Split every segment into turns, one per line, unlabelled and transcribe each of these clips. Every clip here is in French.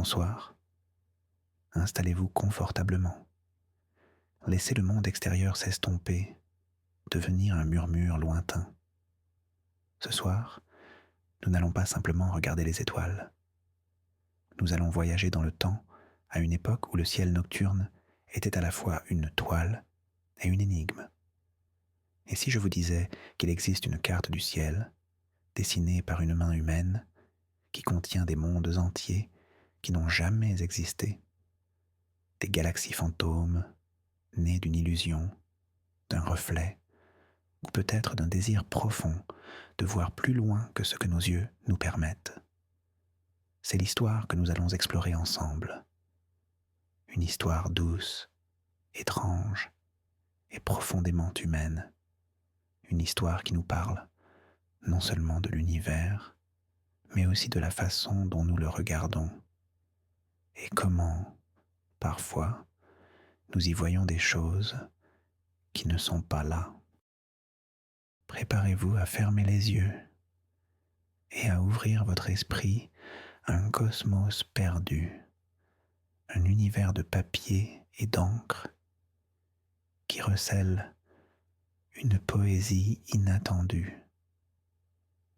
bonsoir. Installez-vous confortablement. Laissez le monde extérieur s'estomper, devenir un murmure lointain. Ce soir, nous n'allons pas simplement regarder les étoiles. Nous allons voyager dans le temps à une époque où le ciel nocturne était à la fois une toile et une énigme. Et si je vous disais qu'il existe une carte du ciel, dessinée par une main humaine, qui contient des mondes entiers qui n'ont jamais existé, des galaxies fantômes, nées d'une illusion, d'un reflet, ou peut-être d'un désir profond de voir plus loin que ce que nos yeux nous permettent. C'est l'histoire que nous allons explorer ensemble. Une histoire douce, étrange et profondément humaine. Une histoire qui nous parle non seulement de l'univers, mais aussi de la façon dont nous le regardons et comment, parfois, nous y voyons des choses qui ne sont pas là. Préparez-vous à fermer les yeux et à ouvrir votre esprit à un cosmos perdu, un univers de papier et d'encre qui recèle une poésie inattendue.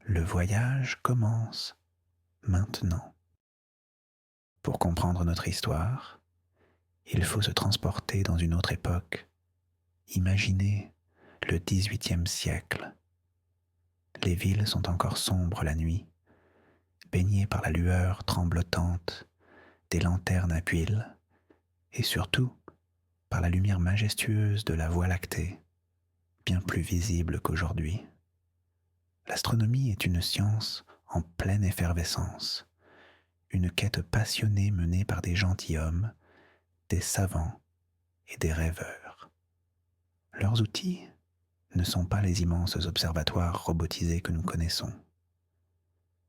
Le voyage commence maintenant. Pour comprendre notre histoire, il faut se transporter dans une autre époque. Imaginez le XVIIIe siècle. Les villes sont encore sombres la nuit, baignées par la lueur tremblotante des lanternes à huile et surtout par la lumière majestueuse de la Voie lactée, bien plus visible qu'aujourd'hui. L'astronomie est une science en pleine effervescence, une quête passionnée menée par des gentilshommes, des savants et des rêveurs. Leurs outils ne sont pas les immenses observatoires robotisés que nous connaissons.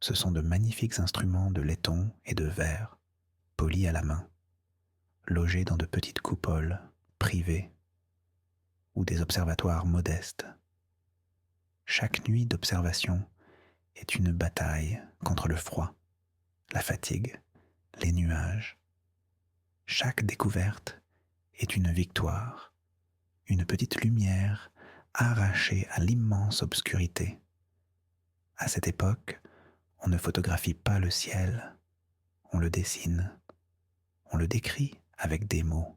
Ce sont de magnifiques instruments de laiton et de verre, polis à la main, logés dans de petites coupoles privées ou des observatoires modestes. Chaque nuit d'observation est une bataille contre le froid, la fatigue, les nuages. Chaque découverte est une victoire, une petite lumière arrachée à l'immense obscurité. À cette époque, on ne photographie pas le ciel, on le dessine, on le décrit avec des mots,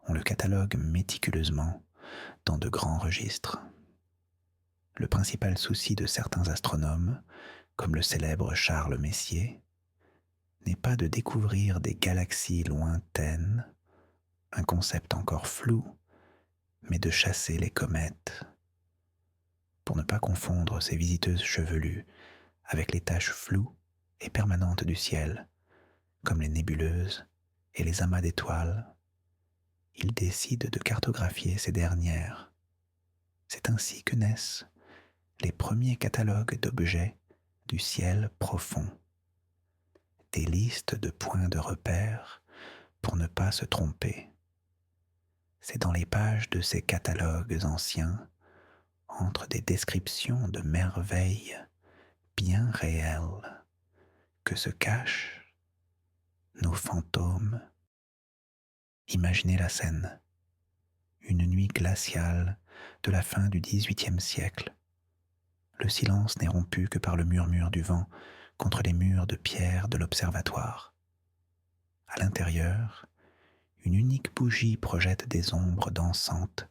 on le catalogue méticuleusement dans de grands registres. Le principal souci de certains astronomes, comme le célèbre Charles Messier, n'est pas de découvrir des galaxies lointaines, un concept encore flou, mais de chasser les comètes. Pour ne pas confondre ces visiteuses chevelues avec les taches floues et permanentes du ciel, comme les nébuleuses et les amas d'étoiles, il décide de cartographier ces dernières. C'est ainsi que naissent les premiers catalogues d'objets du ciel profond, des listes de points de repère pour ne pas se tromper. C'est dans les pages de ces catalogues anciens, entre des descriptions de merveilles bien réelles, que se cachent nos fantômes. Imaginez la scène, une nuit glaciale de la fin du XVIIIe siècle. Le silence n'est rompu que par le murmure du vent contre les murs de pierre de l'observatoire. À l'intérieur, une unique bougie projette des ombres dansantes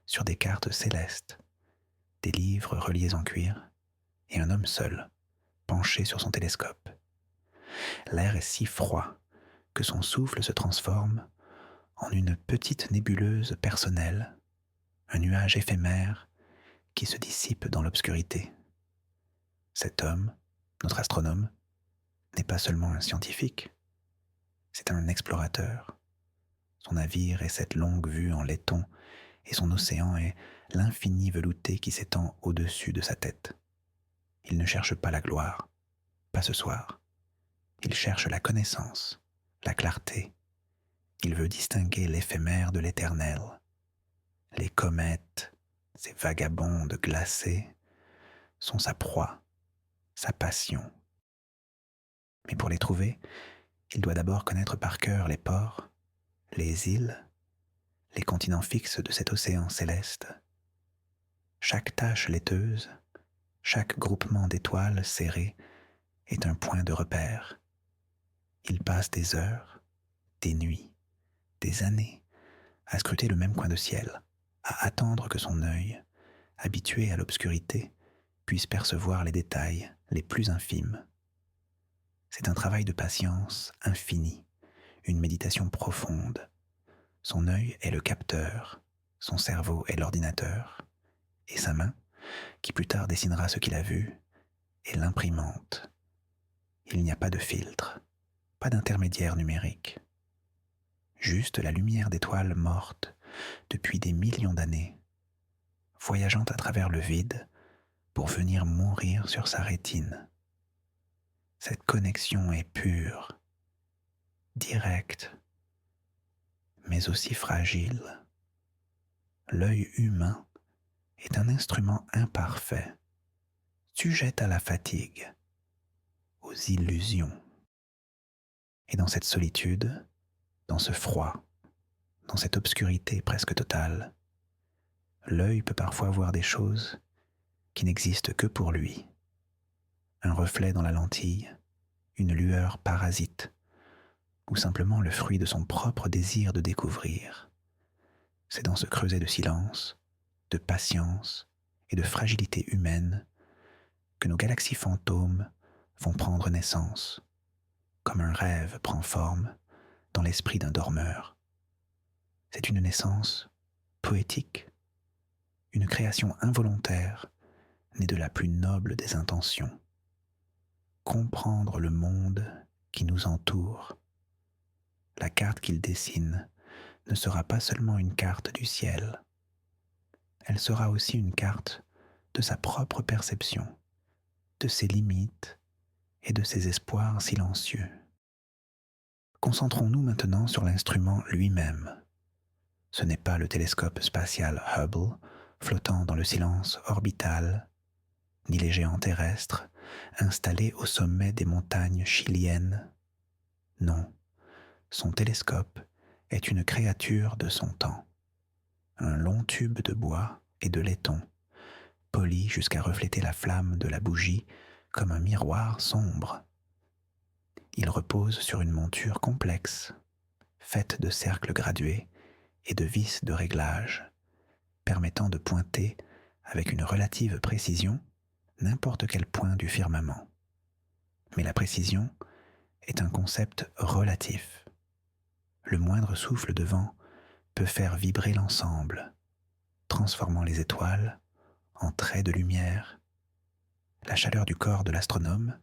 sur des cartes célestes, des livres reliés en cuir et un homme seul, penché sur son télescope. L'air est si froid que son souffle se transforme en une petite nébuleuse personnelle, un nuage éphémère qui se dissipe dans l'obscurité. Cet homme, notre astronome, n'est pas seulement un scientifique, c'est un explorateur. Son navire est cette longue vue en laiton et son océan est l'infini velouté qui s'étend au-dessus de sa tête. Il ne cherche pas la gloire, pas ce soir. Il cherche la connaissance, la clarté. Il veut distinguer l'éphémère de l'éternel. Les comètes, ces vagabondes glacés, sont sa proie, sa passion. Mais pour les trouver, Il doit d'abord connaître par cœur les ports, les îles, les continents fixes de cet océan céleste. Chaque tache laiteuse, chaque groupement d'étoiles serrées est un point de repère. Il passe des heures, des nuits, des années à scruter le même coin de ciel, à attendre que son œil, habitué à l'obscurité, puisse percevoir les détails les plus infimes. C'est un travail de patience infini, une méditation profonde. Son œil est le capteur, son cerveau est l'ordinateur, et sa main, qui plus tard dessinera ce qu'il a vu, est l'imprimante. Il n'y a pas de filtre, pas d'intermédiaire numérique. Juste la lumière d'étoiles mortes depuis des millions d'années, voyageant à travers le vide pour venir mourir sur sa rétine. Cette connexion est pure, directe, mais aussi fragile. L'œil humain est un instrument imparfait, sujet à la fatigue, aux illusions. Et dans cette solitude, dans ce froid, dans cette obscurité presque totale, l'œil peut parfois voir des choses qui n'existent que pour lui. Un reflet dans la lentille, une lueur parasite, ou simplement le fruit de son propre désir de découvrir. C'est dans ce creuset de silence, de patience et de fragilité humaine que nos galaxies fantômes vont prendre naissance, comme un rêve prend forme dans l'esprit d'un dormeur. C'est une naissance poétique, une création involontaire née de la plus noble des intentions. Comprendre le monde qui nous entoure. La carte qu'il dessine ne sera pas seulement une carte du ciel, elle sera aussi une carte de sa propre perception, de ses limites et de ses espoirs silencieux. Concentrons-nous maintenant sur l'instrument lui-même. Ce n'est pas le télescope spatial Hubble flottant dans le silence orbital, ni les géants terrestres installés au sommet des montagnes chiliennes. Non, son télescope est une créature de son temps. Un long tube de bois et de laiton, poli jusqu'à refléter la flamme de la bougie comme un miroir sombre. Il repose sur une monture complexe, faite de cercles gradués et de vis de réglage, permettant de pointer avec une relative précision n'importe quel point du firmament. Mais la précision est un concept relatif. Le moindre souffle de vent peut faire vibrer l'ensemble, transformant les étoiles en traits de lumière. La chaleur du corps de l'astronome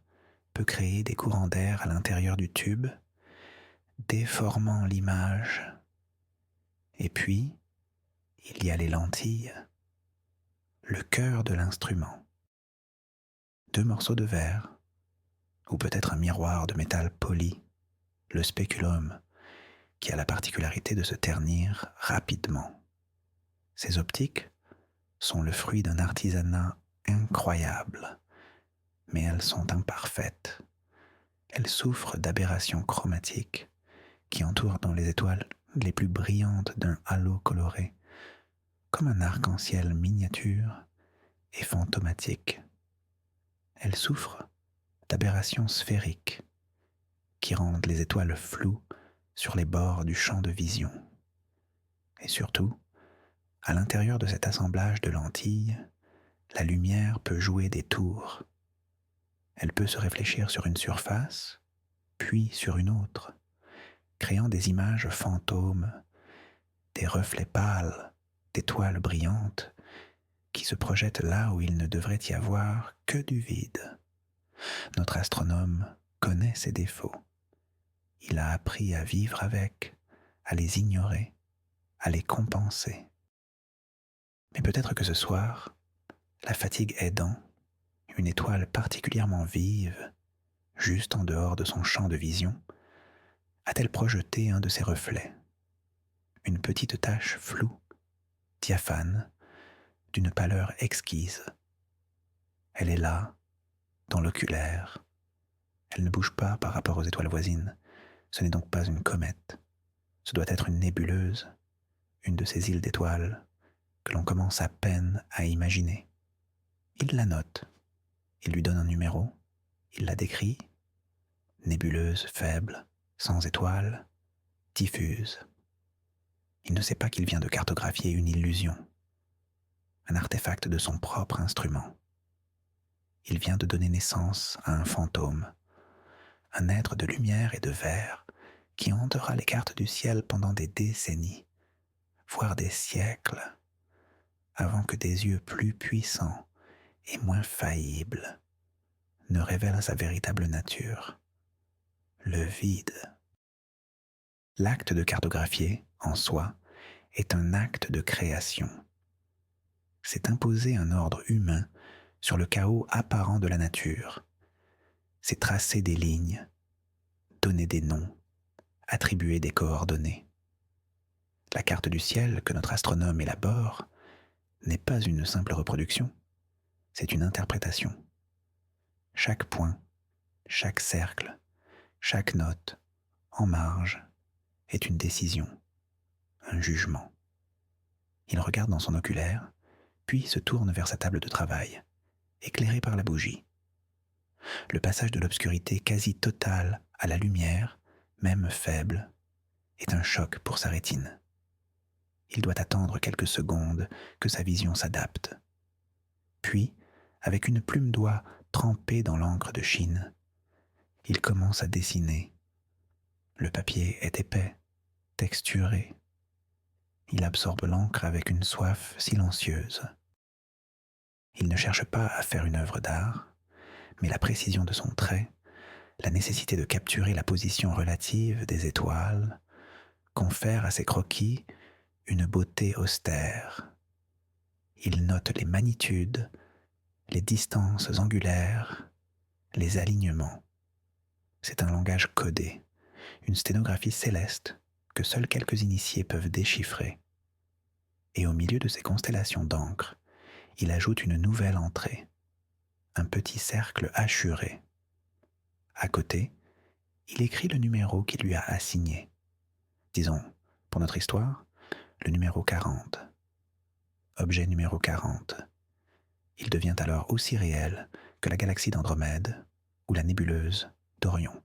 peut créer des courants d'air à l'intérieur du tube, déformant l'image. Et puis, il y a les lentilles, le cœur de l'instrument. 2 morceaux de verre, ou peut-être un miroir de métal poli, le spéculum, qui a la particularité de se ternir rapidement. Ces optiques sont le fruit d'un artisanat incroyable, mais elles sont imparfaites. Elles souffrent d'aberrations chromatiques qui entourent dans les étoiles les plus brillantes d'un halo coloré, comme un arc-en-ciel miniature et fantomatique. Elles souffrent d'aberrations sphériques qui rendent les étoiles floues sur les bords du champ de vision. Et surtout, à l'intérieur de cet assemblage de lentilles, la lumière peut jouer des tours. Elle peut se réfléchir sur une surface, puis sur une autre, créant des images fantômes, des reflets pâles, d'étoiles brillantes qui se projettent là où il ne devrait y avoir que du vide. Notre astronome connaît ses défauts. Il a appris à vivre avec, à les ignorer, à les compenser. Mais peut-être que ce soir, la fatigue aidant, une étoile particulièrement vive, juste en dehors de son champ de vision, a-t-elle projeté un de ses reflets, une petite tache floue, diaphane, d'une pâleur exquise. Elle est là, dans l'oculaire. Elle ne bouge pas par rapport aux étoiles voisines, Ce n'est donc pas une comète, ce doit être une nébuleuse, une de ces îles d'étoiles que l'on commence à peine à imaginer. Il la note, il lui donne un numéro, il la décrit, nébuleuse faible, sans étoiles, diffuse. Il ne sait pas qu'il vient de cartographier une illusion, un artefact de son propre instrument. Il vient de donner naissance à un fantôme, un être de lumière et de verre qui hantera les cartes du ciel pendant des décennies, voire des siècles, avant que des yeux plus puissants et moins faillibles ne révèlent sa véritable nature, le vide. L'acte de cartographier, en soi, est un acte de création. C'est imposer un ordre humain sur le chaos apparent de la nature. C'est tracer des lignes, donner des noms, attribuer des coordonnées. La carte du ciel que notre astronome élabore n'est pas une simple reproduction, c'est une interprétation. Chaque point, chaque cercle, chaque note, en marge, est une décision, un jugement. Il regarde dans son oculaire, puis se tourne vers sa table de travail, éclairée par la bougie. Le passage de l'obscurité quasi totale à la lumière, même faible, est un choc pour sa rétine. Il doit attendre quelques secondes que sa vision s'adapte. Puis, avec une plume d'oie trempée dans l'encre de Chine, il commence à dessiner. Le papier est épais, texturé. Il absorbe l'encre avec une soif silencieuse. Il ne cherche pas à faire une œuvre d'art, mais la précision de son trait, la nécessité de capturer la position relative des étoiles, confère à ses croquis une beauté austère. Il note les magnitudes, les distances angulaires, les alignements. C'est un langage codé, une sténographie céleste que seuls quelques initiés peuvent déchiffrer. Et au milieu de ces constellations d'encre, il ajoute une nouvelle entrée, un petit cercle hachuré. À côté, il écrit le numéro qu'il lui a assigné. Disons, pour notre histoire, le numéro 40. Objet numéro 40. Il devient alors aussi réel que la galaxie d'Andromède ou la nébuleuse d'Orion.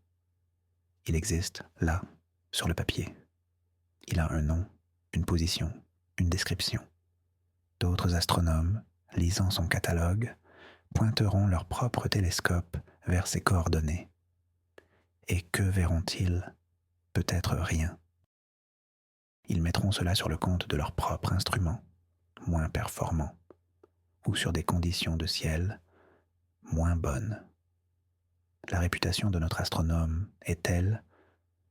Il existe là, sur le papier. Il a un nom, une position, une description. D'autres astronomes, lisant son catalogue, pointeront leur propre télescope vers ses coordonnées. Et que verront-ils? Peut-être rien. Ils mettront cela sur le compte de leur propre instrument, moins performant, ou sur des conditions de ciel moins bonnes. La réputation de notre astronome est telle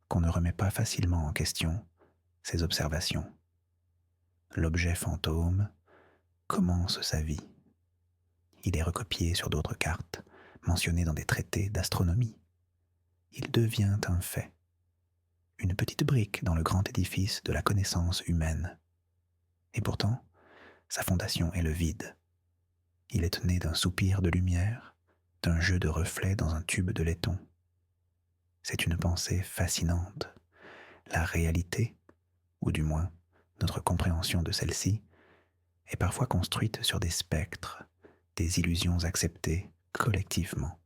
qu'on ne remet pas facilement en question ses observations. L'objet fantôme commence sa vie. Il est recopié sur d'autres cartes, mentionné dans des traités d'astronomie. Il devient un fait, une petite brique dans le grand édifice de la connaissance humaine. Et pourtant, sa fondation est le vide. Il est né d'un soupir de lumière, d'un jeu de reflets dans un tube de laiton. C'est une pensée fascinante. La réalité, ou du moins notre compréhension de celle-ci, est parfois construite sur des spectres, des illusions acceptées collectivement.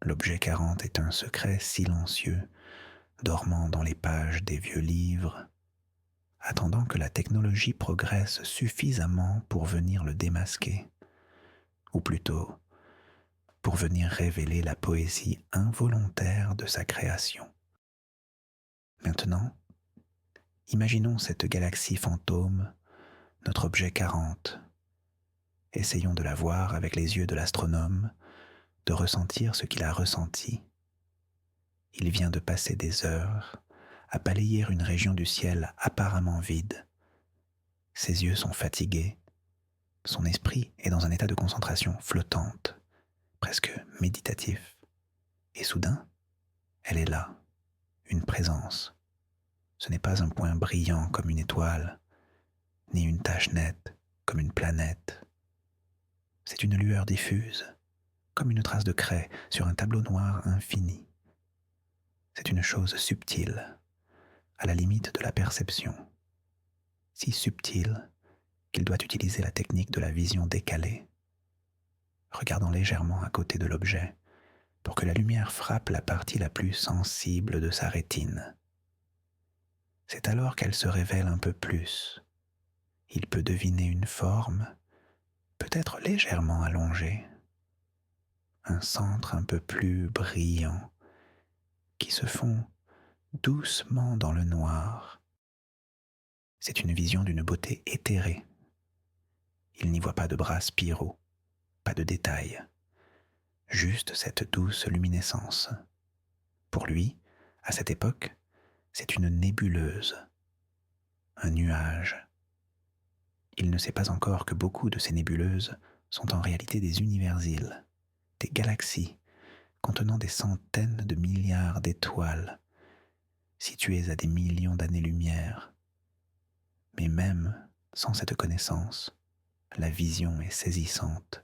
L'objet 40 est un secret silencieux, dormant dans les pages des vieux livres, attendant que la technologie progresse suffisamment pour venir le démasquer, ou plutôt pour venir révéler la poésie involontaire de sa création. Maintenant, imaginons cette galaxie fantôme, notre objet 40. Essayons de la voir avec les yeux de l'astronome, de ressentir ce qu'il a ressenti. Il vient de passer des heures à balayer une région du ciel apparemment vide. Ses yeux sont fatigués, son esprit est dans un état de concentration flottante, presque méditatif. Et soudain, elle est là, une présence. Ce n'est pas un point brillant comme une étoile, ni une tache nette comme une planète. C'est une lueur diffuse, comme une trace de craie sur un tableau noir infini. C'est une chose subtile, à la limite de la perception, si subtile qu'il doit utiliser la technique de la vision décalée, regardant légèrement à côté de l'objet pour que la lumière frappe la partie la plus sensible de sa rétine. C'est alors qu'elle se révèle un peu plus. Il peut deviner une forme, peut-être légèrement allongée, un centre un peu plus brillant, qui se fond doucement dans le noir. C'est une vision d'une beauté éthérée. Il n'y voit pas de bras spiraux, pas de détails, juste cette douce luminescence. Pour lui, à cette époque, c'est une nébuleuse, un nuage. Il ne sait pas encore que beaucoup de ces nébuleuses sont en réalité des univers-îles, des galaxies contenant des centaines de milliards d'étoiles, situées à des millions d'années-lumière. Mais même sans cette connaissance, la vision est saisissante.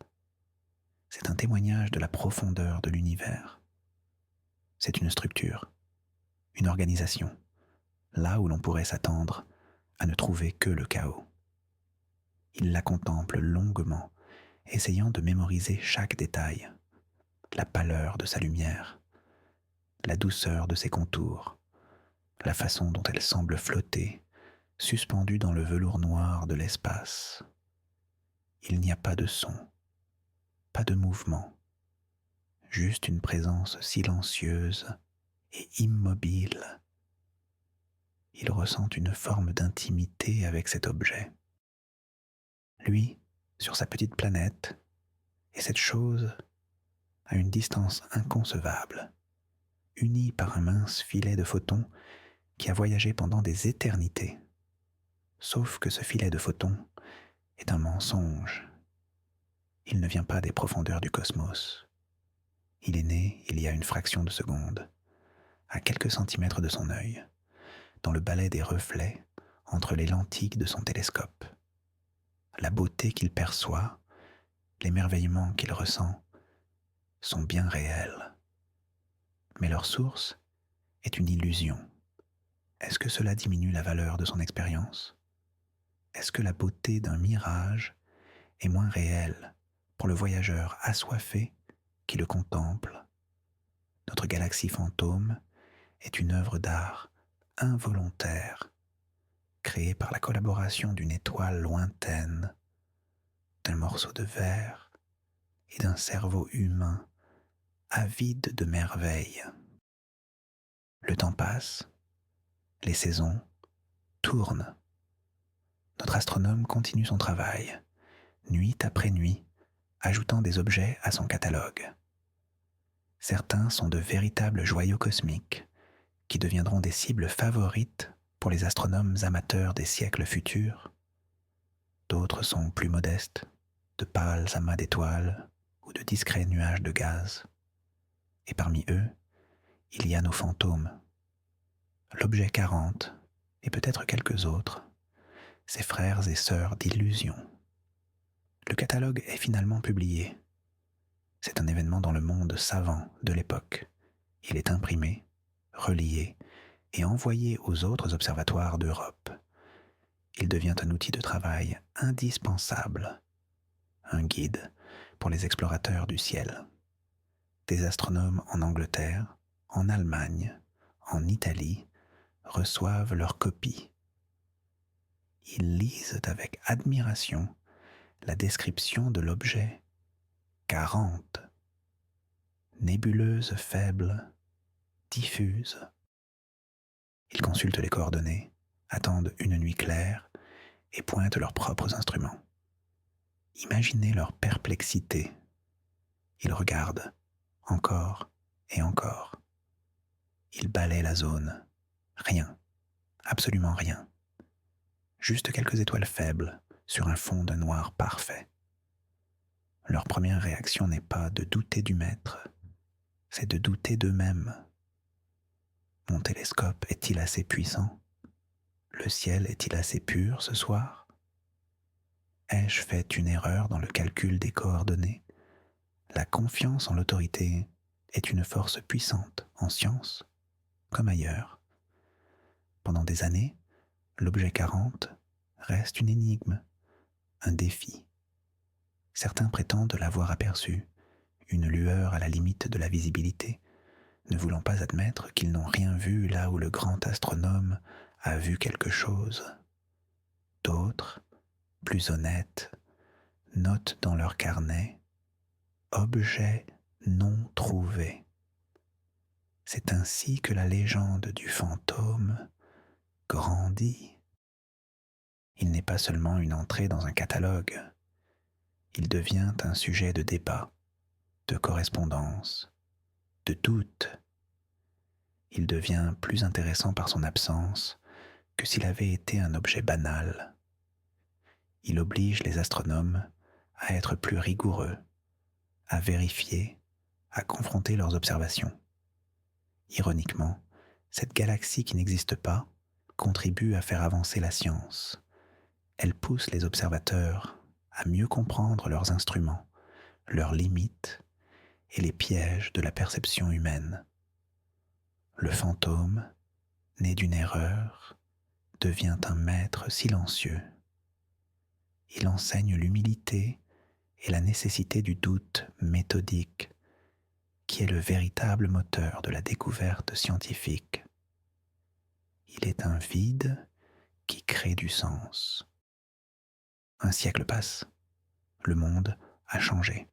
C'est un témoignage de la profondeur de l'univers. C'est une structure, une organisation, là où l'on pourrait s'attendre à ne trouver que le chaos. Il la contemple longuement, essayant de mémoriser chaque détail, la pâleur de sa lumière, la douceur de ses contours, la façon dont elle semble flotter, suspendue dans le velours noir de l'espace. Il n'y a pas de son, pas de mouvement, juste une présence silencieuse et immobile. Il ressent une forme d'intimité avec cet objet. Lui, sur sa petite planète, et cette chose à une distance inconcevable, unie par un mince filet de photons qui a voyagé pendant des éternités. Sauf que ce filet de photons est un mensonge. Il ne vient pas des profondeurs du cosmos. Il est né il y a une fraction de seconde, à quelques centimètres de son œil, dans le balai des reflets entre les lentilles de son télescope. La beauté qu'il perçoit, l'émerveillement qu'il ressent, sont bien réels. Mais leur source est une illusion. Est-ce que cela diminue la valeur de son expérience ? Est-ce que la beauté d'un mirage est moins réelle pour le voyageur assoiffé qui le contemple ? Notre galaxie fantôme est une œuvre d'art involontaire, créée par la collaboration d'une étoile lointaine, d'un morceau de verre et d'un cerveau humain avide de merveilles. Le temps passe, les saisons tournent. Notre astronome continue son travail, nuit après nuit, ajoutant des objets à son catalogue. Certains sont de véritables joyaux cosmiques qui deviendront des cibles favorites pour les astronomes amateurs des siècles futurs. D'autres sont plus modestes, de pâles amas d'étoiles ou de discrets nuages de gaz. Et parmi eux, il y a nos fantômes. L'objet 40 et peut-être quelques autres, ses frères et sœurs d'illusion. Le catalogue est finalement publié. C'est un événement dans le monde savant de l'époque. Il est imprimé, relié et envoyé aux autres observatoires d'Europe. Il devient un outil de travail indispensable, un guide pour les explorateurs du ciel. Des astronomes en Angleterre, en Allemagne, en Italie reçoivent leurs copies. Ils lisent avec admiration la description de l'objet 40, nébuleuse faible, diffuse. Ils consultent les coordonnées, attendent une nuit claire et pointent leurs propres instruments. Imaginez leur perplexité. Ils regardent, encore et encore. Ils balaient la zone. Rien, absolument rien. Juste quelques étoiles faibles sur un fond de noir parfait. Leur première réaction n'est pas de douter du maître, c'est de douter d'eux-mêmes. Mon télescope est-il assez puissant ? Le ciel est-il assez pur ce soir ? Ai-je fait une erreur dans le calcul des coordonnées ? La confiance en l'autorité est une force puissante en science comme ailleurs. Pendant des années, l'objet 40 reste une énigme, un défi. Certains prétendent l'avoir aperçu, une lueur à la limite de la visibilité, ne voulant pas admettre qu'ils n'ont rien vu là où le grand astronome a vu quelque chose. D'autres, plus honnêtes, notent dans leur carnet « objet non trouvé ». C'est ainsi que la légende du fantôme grandit. Il n'est pas seulement une entrée dans un catalogue, il devient un sujet de débat, de correspondance, de doute. Il devient plus intéressant par son absence que s'il avait été un objet banal. Il oblige les astronomes à être plus rigoureux, à vérifier, à confronter leurs observations. Ironiquement, cette galaxie qui n'existe pas contribue à faire avancer la science. Elle pousse les observateurs à mieux comprendre leurs instruments, leurs limites et les pièges de la perception humaine. Le fantôme, né d'une erreur, devient un maître silencieux. Il enseigne l'humilité et la nécessité du doute méthodique, qui est le véritable moteur de la découverte scientifique. Il est un vide qui crée du sens. Un siècle passe. Le monde a changé.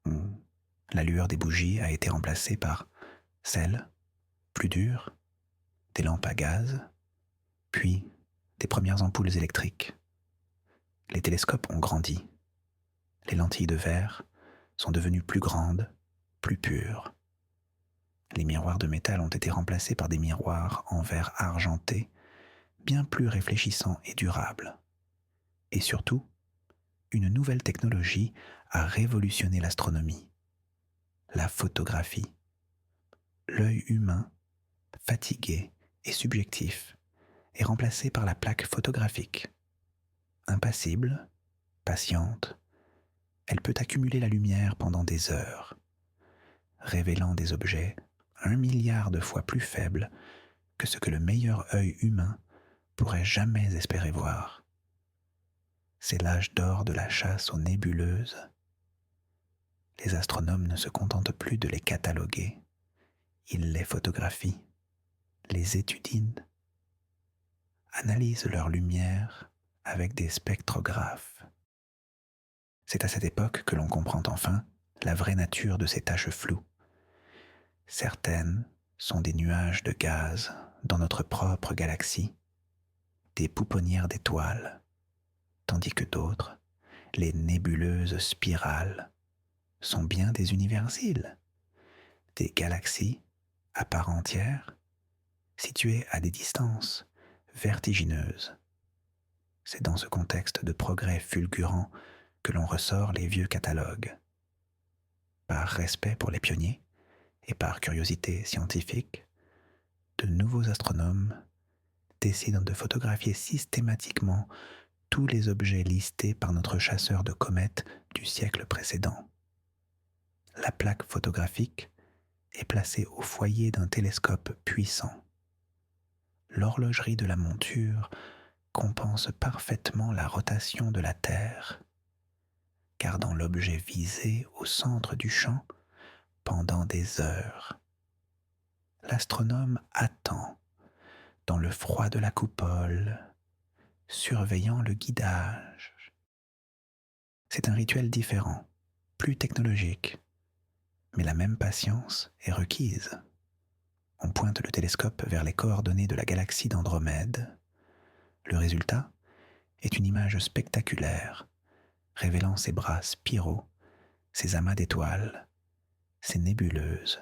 La lueur des bougies a été remplacée par celle, plus dure, des lampes à gaz, puis des premières ampoules électriques. Les télescopes ont grandi. Les lentilles de verre sont devenues plus grandes, plus pures. Les miroirs de métal ont été remplacés par des miroirs en verre argenté, bien plus réfléchissants et durables. Et surtout, une nouvelle technologie a révolutionné l'astronomie, la photographie. L'œil humain, fatigué et subjectif, est remplacé par la plaque photographique. Impassible, patiente, elle peut accumuler la lumière pendant des heures, révélant des objets 1 milliard de fois plus faibles que ce que le meilleur œil humain pourrait jamais espérer voir. C'est l'âge d'or de la chasse aux nébuleuses. Les astronomes ne se contentent plus de les cataloguer, ils les photographient, les étudient, analysent leur lumière avec des spectrographes. C'est à cette époque que l'on comprend enfin la vraie nature de ces taches floues. Certaines sont des nuages de gaz dans notre propre galaxie, des pouponnières d'étoiles, tandis que d'autres, les nébuleuses spirales, sont bien des univers-îles, des galaxies à part entière, situées à des distances vertigineuses. C'est dans ce contexte de progrès fulgurant que l'on ressort les vieux catalogues. Par respect pour les pionniers et par curiosité scientifique, de nouveaux astronomes décident de photographier systématiquement tous les objets listés par notre chasseur de comètes du siècle précédent. La plaque photographique est placée au foyer d'un télescope puissant. L'horlogerie de la monture compense parfaitement la rotation de la Terre, gardant l'objet visé au centre du champ pendant des heures. L'astronome attend, dans le froid de la coupole, surveillant le guidage. C'est un rituel différent, plus technologique, mais la même patience est requise. On pointe le télescope vers les coordonnées de la galaxie d'Andromède. Le résultat est une image spectaculaire, révélant ses bras spiraux, ses amas d'étoiles, ses nébuleuses.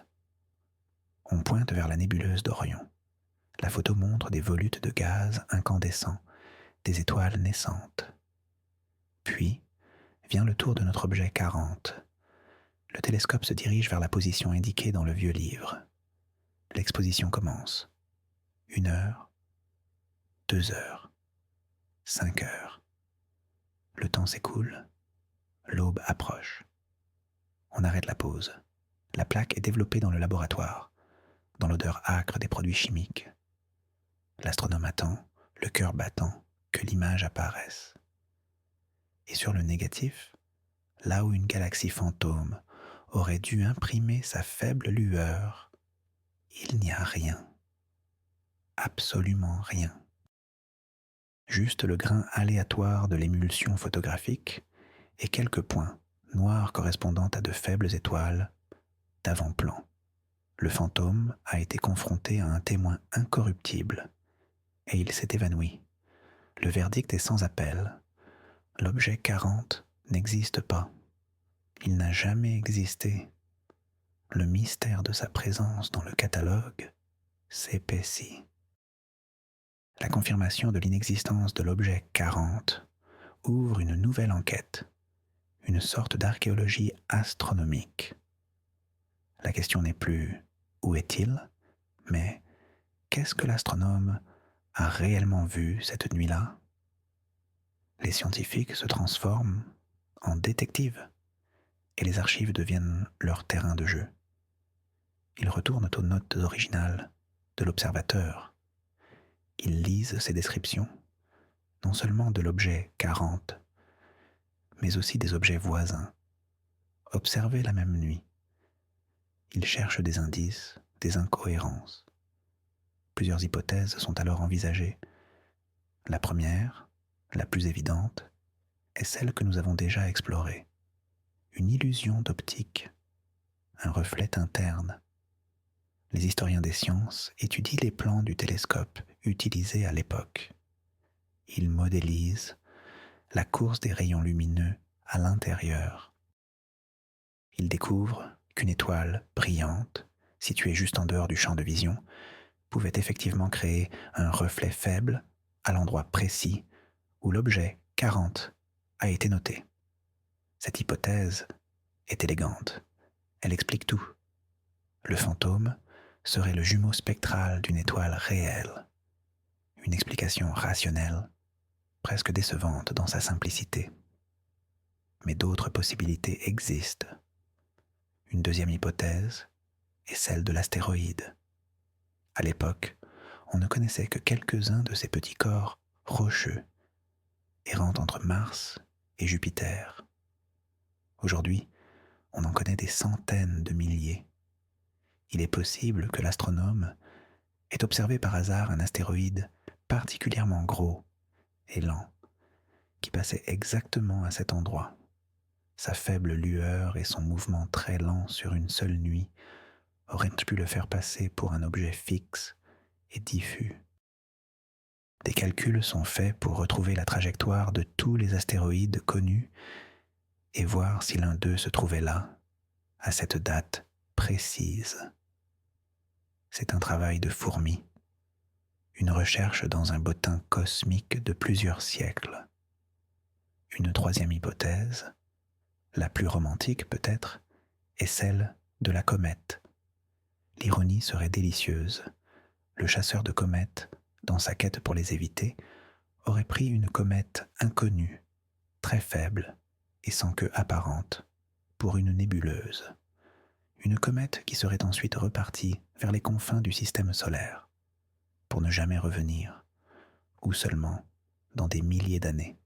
On pointe vers la nébuleuse d'Orion. La photo montre des volutes de gaz incandescents, des étoiles naissantes. Puis vient le tour de notre objet 40. Le télescope se dirige vers la position indiquée dans le vieux livre. L'exposition commence. 1 heure, 2 heures, 5 heures. Le temps s'écoule, l'aube approche. On arrête la pause. La plaque est développée dans le laboratoire, dans l'odeur âcre des produits chimiques. L'astronome attend, le cœur battant, que l'image apparaisse. Et sur le négatif, là où une galaxie fantôme aurait dû imprimer sa faible lueur, il n'y a rien, absolument rien. Juste le grain aléatoire de l'émulsion photographique et quelques points noirs correspondant à de faibles étoiles d'avant-plan. Le fantôme a été confronté à un témoin incorruptible et il s'est évanoui. Le verdict est sans appel. L'objet 40 n'existe pas. Il n'a jamais existé. Le mystère de sa présence dans le catalogue s'épaissit. La confirmation de l'inexistence de l'objet 40 ouvre une nouvelle enquête, une sorte d'archéologie astronomique. La question n'est plus « où est-il ?», mais « qu'est-ce que l'astronome a réellement vu cette nuit-là ?» Les scientifiques se transforment en détectives et les archives deviennent leur terrain de jeu. Ils retournent aux notes originales de l'observateur. Ils lisent ces descriptions, non seulement de l'objet 40, mais aussi des objets voisins, observés la même nuit. Ils cherchent des indices, des incohérences. Plusieurs hypothèses sont alors envisagées. La première, la plus évidente, est celle que nous avons déjà explorée. Une illusion d'optique, un reflet interne. Les historiens des sciences étudient les plans du télescope utilisés à l'époque. Ils modélisent la course des rayons lumineux à l'intérieur. Ils découvrent qu'une étoile brillante, située juste en dehors du champ de vision, pouvait effectivement créer un reflet faible à l'endroit précis où l'objet 40 a été noté. Cette hypothèse est élégante. Elle explique tout. Le fantôme serait le jumeau spectral d'une étoile réelle. Une explication rationnelle, presque décevante dans sa simplicité. Mais d'autres possibilités existent. Une deuxième hypothèse est celle de l'astéroïde. À l'époque, on ne connaissait que quelques-uns de ces petits corps rocheux, errant entre Mars et Jupiter. Aujourd'hui, on en connaît des centaines de milliers. Il est possible que l'astronome ait observé par hasard un astéroïde particulièrement gros et lent, qui passait exactement à cet endroit. Sa faible lueur et son mouvement très lent sur une seule nuit auraient pu le faire passer pour un objet fixe et diffus. Des calculs sont faits pour retrouver la trajectoire de tous les astéroïdes connus et voir si l'un d'eux se trouvait là, à cette date précise. C'est un travail de fourmi, une recherche dans un bottin cosmique de plusieurs siècles. Une troisième hypothèse, la plus romantique peut-être, est celle de la comète. L'ironie serait délicieuse. Le chasseur de comètes, dans sa quête pour les éviter, aurait pris une comète inconnue, très faible et sans queue apparente, pour une nébuleuse. Une comète qui serait ensuite repartie vers les confins du système solaire, pour ne jamais revenir, ou seulement dans des milliers d'années.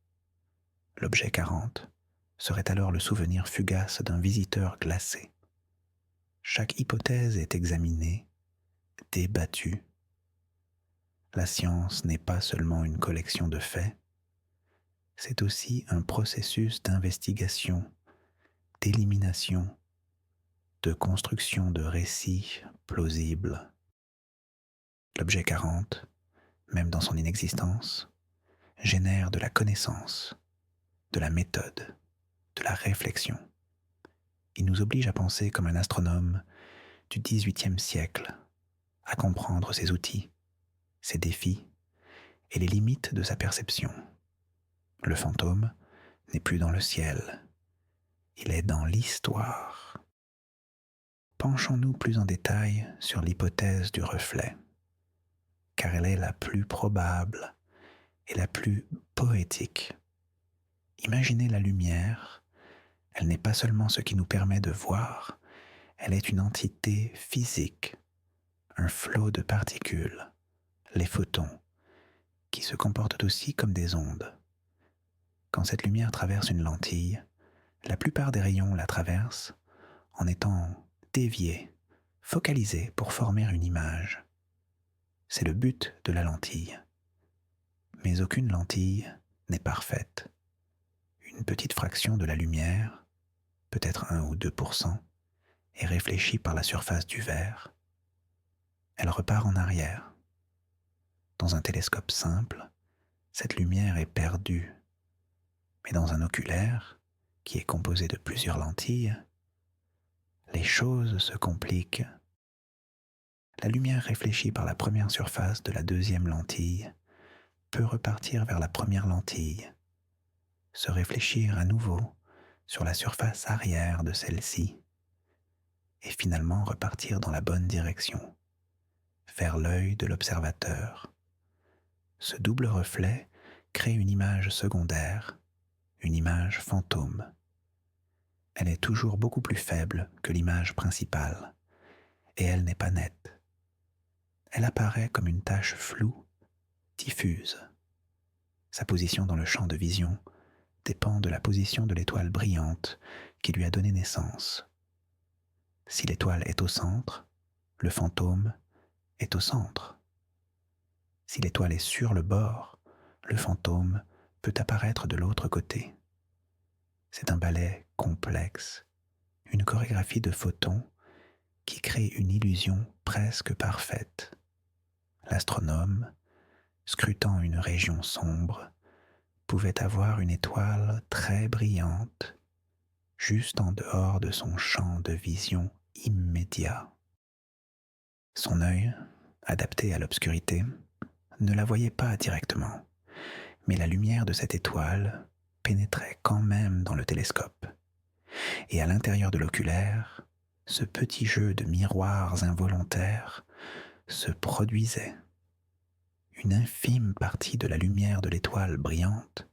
L'objet 40 serait alors le souvenir fugace d'un visiteur glacé. Chaque hypothèse est examinée, débattue. La science n'est pas seulement une collection de faits, c'est aussi un processus d'investigation, d'élimination, de construction de récits plausibles. L'objet 40, même dans son inexistence, génère de la connaissance, de la méthode, de la réflexion. Il nous oblige à penser comme un astronome du XVIIIe siècle, à comprendre ses outils, ses défis et les limites de sa perception. Le fantôme n'est plus dans le ciel, il est dans l'histoire. Penchons-nous plus en détail sur l'hypothèse du reflet, car elle est la plus probable et la plus poétique. Imaginez la lumière, elle n'est pas seulement ce qui nous permet de voir, elle est une entité physique, un flot de particules, les photons, se comportent aussi comme des ondes. Quand cette lumière traverse une lentille, la plupart des rayons la traversent en étant déviés, focalisés pour former une image. C'est le but de la lentille. Mais aucune lentille n'est parfaite. Une petite fraction de la lumière, peut-être 1 ou 2%, est réfléchie par la surface du verre. Elle repart en arrière. Dans un télescope simple, cette lumière est perdue. Mais dans un oculaire, qui est composé de plusieurs lentilles, les choses se compliquent. La lumière réfléchie par la première surface de la deuxième lentille peut repartir vers la première lentille, se réfléchir à nouveau sur la surface arrière de celle-ci, et finalement repartir dans la bonne direction, vers l'œil de l'observateur. Ce double reflet crée une image secondaire, une image fantôme. Elle est toujours beaucoup plus faible que l'image principale, et elle n'est pas nette. Elle apparaît comme une tache floue, diffuse. Sa position dans le champ de vision dépend de la position de l'étoile brillante qui lui a donné naissance. Si l'étoile est au centre, le fantôme est au centre. Si l'étoile est sur le bord, le fantôme peut apparaître de l'autre côté. C'est un ballet complexe, une chorégraphie de photons qui crée une illusion presque parfaite. L'astronome, scrutant une région sombre, pouvait avoir une étoile très brillante, juste en dehors de son champ de vision immédiat. Son œil, adapté à l'obscurité, ne la voyait pas directement, mais la lumière de cette étoile pénétrait quand même dans le télescope. Et à l'intérieur de l'oculaire, ce petit jeu de miroirs involontaires se produisait. Une infime partie de la lumière de l'étoile brillante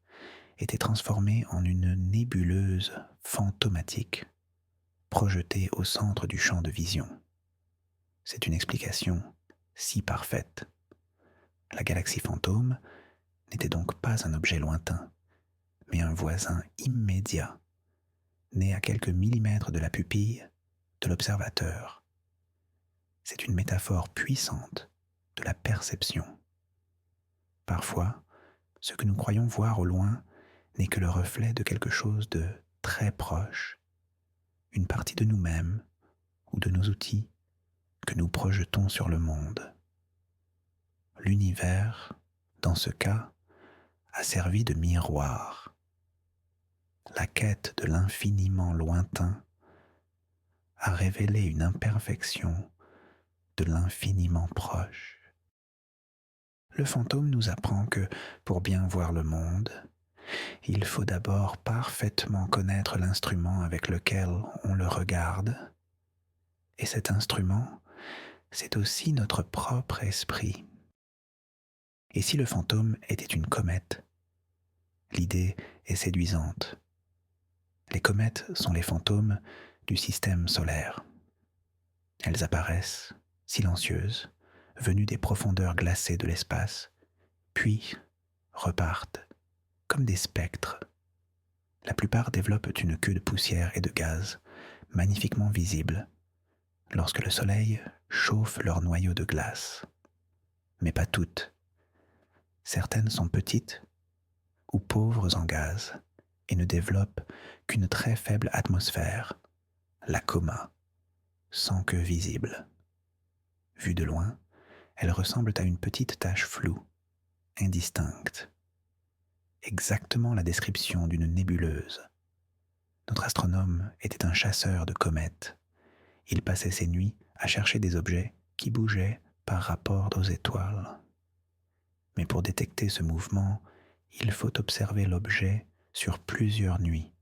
était transformée en une nébuleuse fantomatique, projetée au centre du champ de vision. C'est une explication si parfaite. La galaxie fantôme n'était donc pas un objet lointain, mais un voisin immédiat, né à quelques millimètres de la pupille de l'observateur. C'est une métaphore puissante de la perception. Parfois, ce que nous croyons voir au loin n'est que le reflet de quelque chose de très proche, une partie de nous-mêmes ou de nos outils que nous projetons sur le monde. L'univers, dans ce cas, a servi de miroir. La quête de l'infiniment lointain a révélé une imperfection de l'infiniment proche. Le fantôme nous apprend que, pour bien voir le monde, il faut d'abord parfaitement connaître l'instrument avec lequel on le regarde. Et cet instrument, c'est aussi notre propre esprit. Et si le fantôme était une comète? L'idée est séduisante. Les comètes sont les fantômes du système solaire. Elles apparaissent, silencieuses, venues des profondeurs glacées de l'espace, puis repartent, comme des spectres. La plupart développent une queue de poussière et de gaz, magnifiquement visible, lorsque le soleil chauffe leur noyau de glace. Mais pas toutes. Certaines sont petites ou pauvres en gaz et ne développent qu'une très faible atmosphère, la coma, sans queue visible. Vues de loin, elles ressemblent à une petite tache floue, indistincte. Exactement la description d'une nébuleuse. Notre astronome était un chasseur de comètes. Il passait ses nuits à chercher des objets qui bougeaient par rapport aux étoiles. Mais pour détecter ce mouvement, il faut observer l'objet sur plusieurs nuits,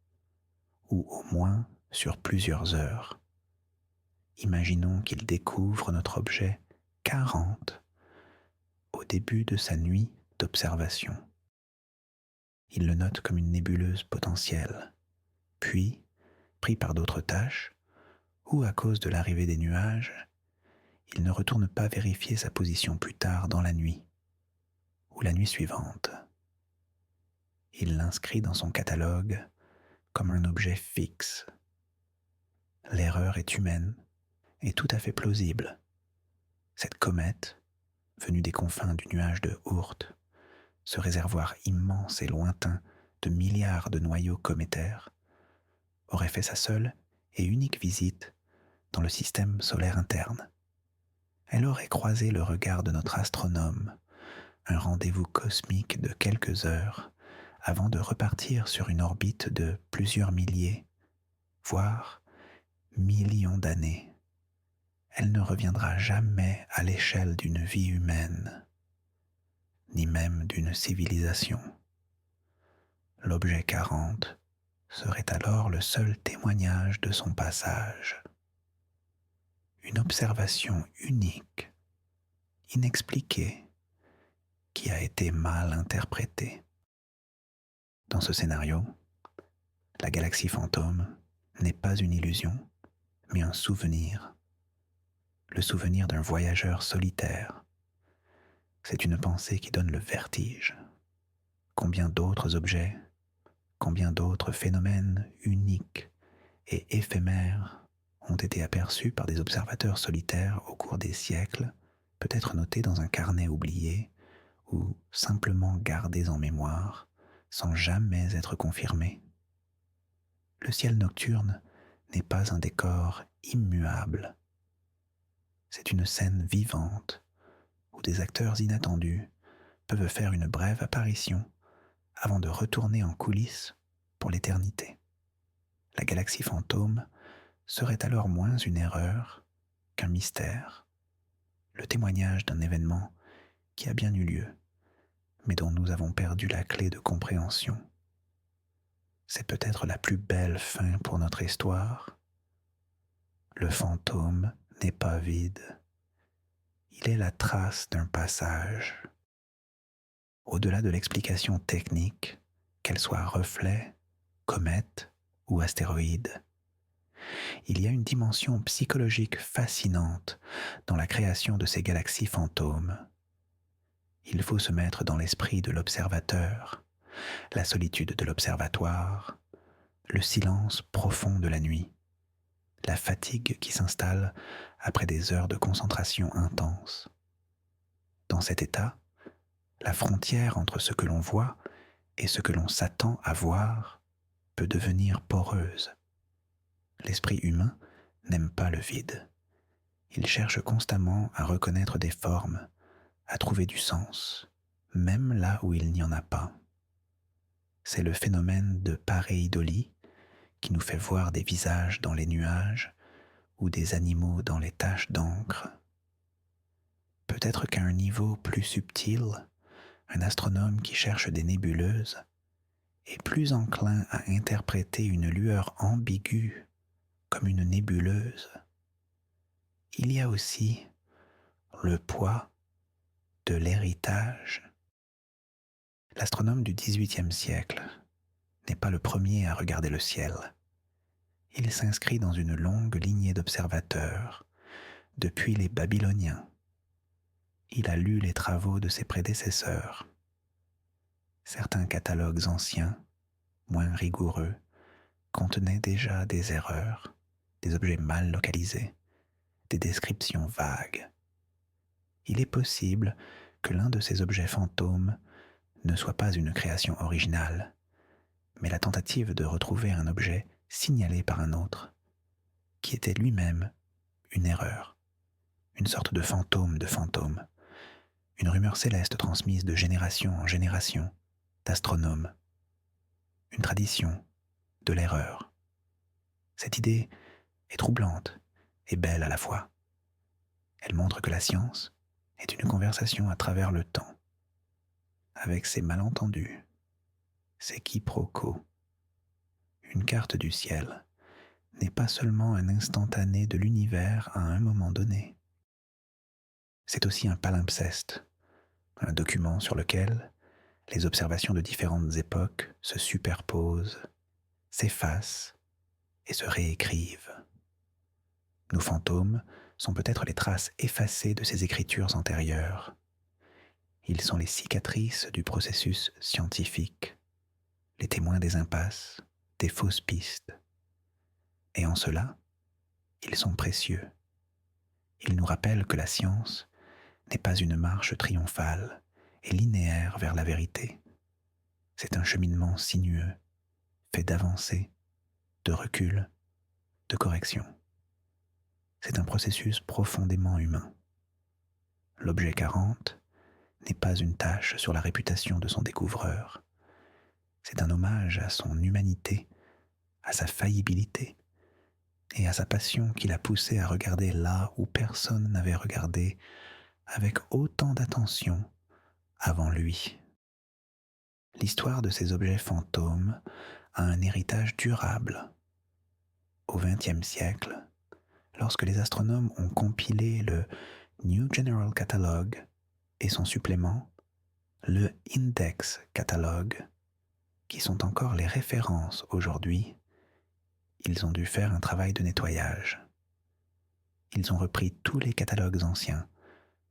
ou au moins sur plusieurs heures. Imaginons qu'il découvre notre objet 40 au début de sa nuit d'observation. Il le note comme une nébuleuse potentielle, puis, pris par d'autres tâches, ou à cause de l'arrivée des nuages, il ne retourne pas vérifier sa position plus tard dans la nuit. ou la nuit suivante. Il l'inscrit dans son catalogue comme un objet fixe. L'erreur est humaine et tout à fait plausible. Cette comète, venue des confins du nuage de Oort, ce réservoir immense et lointain de milliards de noyaux cométaires, aurait fait sa seule et unique visite dans le système solaire interne. Elle aurait croisé le regard de notre astronome, un rendez-vous cosmique de quelques heures avant de repartir sur une orbite de plusieurs milliers, voire millions d'années. Elle ne reviendra jamais à l'échelle d'une vie humaine, ni même d'une civilisation. L'objet 40 serait alors le seul témoignage de son passage. Une observation unique, inexpliquée, qui a été mal interprétée. Dans ce scénario, la galaxie fantôme n'est pas une illusion, mais un souvenir. Le souvenir d'un voyageur solitaire. C'est une pensée qui donne le vertige. Combien d'autres objets, combien d'autres phénomènes uniques et éphémères ont été aperçus par des observateurs solitaires au cours des siècles, peut-être notés dans un carnet oublié ou simplement gardés en mémoire sans jamais être confirmés. Le ciel nocturne n'est pas un décor immuable. C'est une scène vivante où des acteurs inattendus peuvent faire une brève apparition avant de retourner en coulisses pour l'éternité. La galaxie fantôme serait alors moins une erreur qu'un mystère, le témoignage d'un événement qui a bien eu lieu, mais dont nous avons perdu la clé de compréhension. C'est peut-être la plus belle fin pour notre histoire. Le fantôme n'est pas vide. Il est la trace d'un passage. Au-delà de l'explication technique, qu'elle soit reflet, comète ou astéroïde, il y a une dimension psychologique fascinante dans la création de ces galaxies fantômes. Il faut se mettre dans l'esprit de l'observateur, la solitude de l'observatoire, le silence profond de la nuit, la fatigue qui s'installe après des heures de concentration intense. Dans cet état, la frontière entre ce que l'on voit et ce que l'on s'attend à voir peut devenir poreuse. L'esprit humain n'aime pas le vide. Il cherche constamment à reconnaître des formes, à trouver du sens, même là où il n'y en a pas. C'est le phénomène de pareidolie qui nous fait voir des visages dans les nuages ou des animaux dans les taches d'encre. Peut-être qu'à un niveau plus subtil, un astronome qui cherche des nébuleuses est plus enclin à interpréter une lueur ambiguë comme une nébuleuse. Il y a aussi le poids de l'héritage. L'astronome du XVIIIe siècle n'est pas le premier à regarder le ciel. Il s'inscrit dans une longue lignée d'observateurs depuis les Babyloniens. Il a lu les travaux de ses prédécesseurs. Certains catalogues anciens, moins rigoureux, contenaient déjà des erreurs, des objets mal localisés, des descriptions vagues. Il est possible que l'un de ces objets fantômes ne soit pas une création originale, mais la tentative de retrouver un objet signalé par un autre, qui était lui-même une erreur, une sorte de fantôme, une rumeur céleste transmise de génération en génération, d'astronomes, une tradition de l'erreur. Cette idée est troublante et belle à la fois. Elle montre que la science est une conversation à travers le temps, avec ses malentendus, ses quiproquos. Une carte du ciel n'est pas seulement un instantané de l'univers à un moment donné. C'est aussi un palimpseste, un document sur lequel les observations de différentes époques se superposent, s'effacent et se réécrivent. Nos fantômes sont peut-être les traces effacées de ces écritures antérieures. Ils sont les cicatrices du processus scientifique, les témoins des impasses, des fausses pistes. Et en cela, ils sont précieux. Ils nous rappellent que la science n'est pas une marche triomphale et linéaire vers la vérité. C'est un cheminement sinueux, fait d'avancées, de recul, de correction. C'est un processus profondément humain. L'objet 40 n'est pas une tache sur la réputation de son découvreur. C'est un hommage à son humanité, à sa faillibilité et à sa passion qui l'a poussé à regarder là où personne n'avait regardé avec autant d'attention avant lui. L'histoire de ces objets fantômes a un héritage durable. Au XXe siècle, lorsque les astronomes ont compilé le New General Catalogue et son supplément, le Index Catalogue, qui sont encore les références aujourd'hui, ils ont dû faire un travail de nettoyage. Ils ont repris tous les catalogues anciens,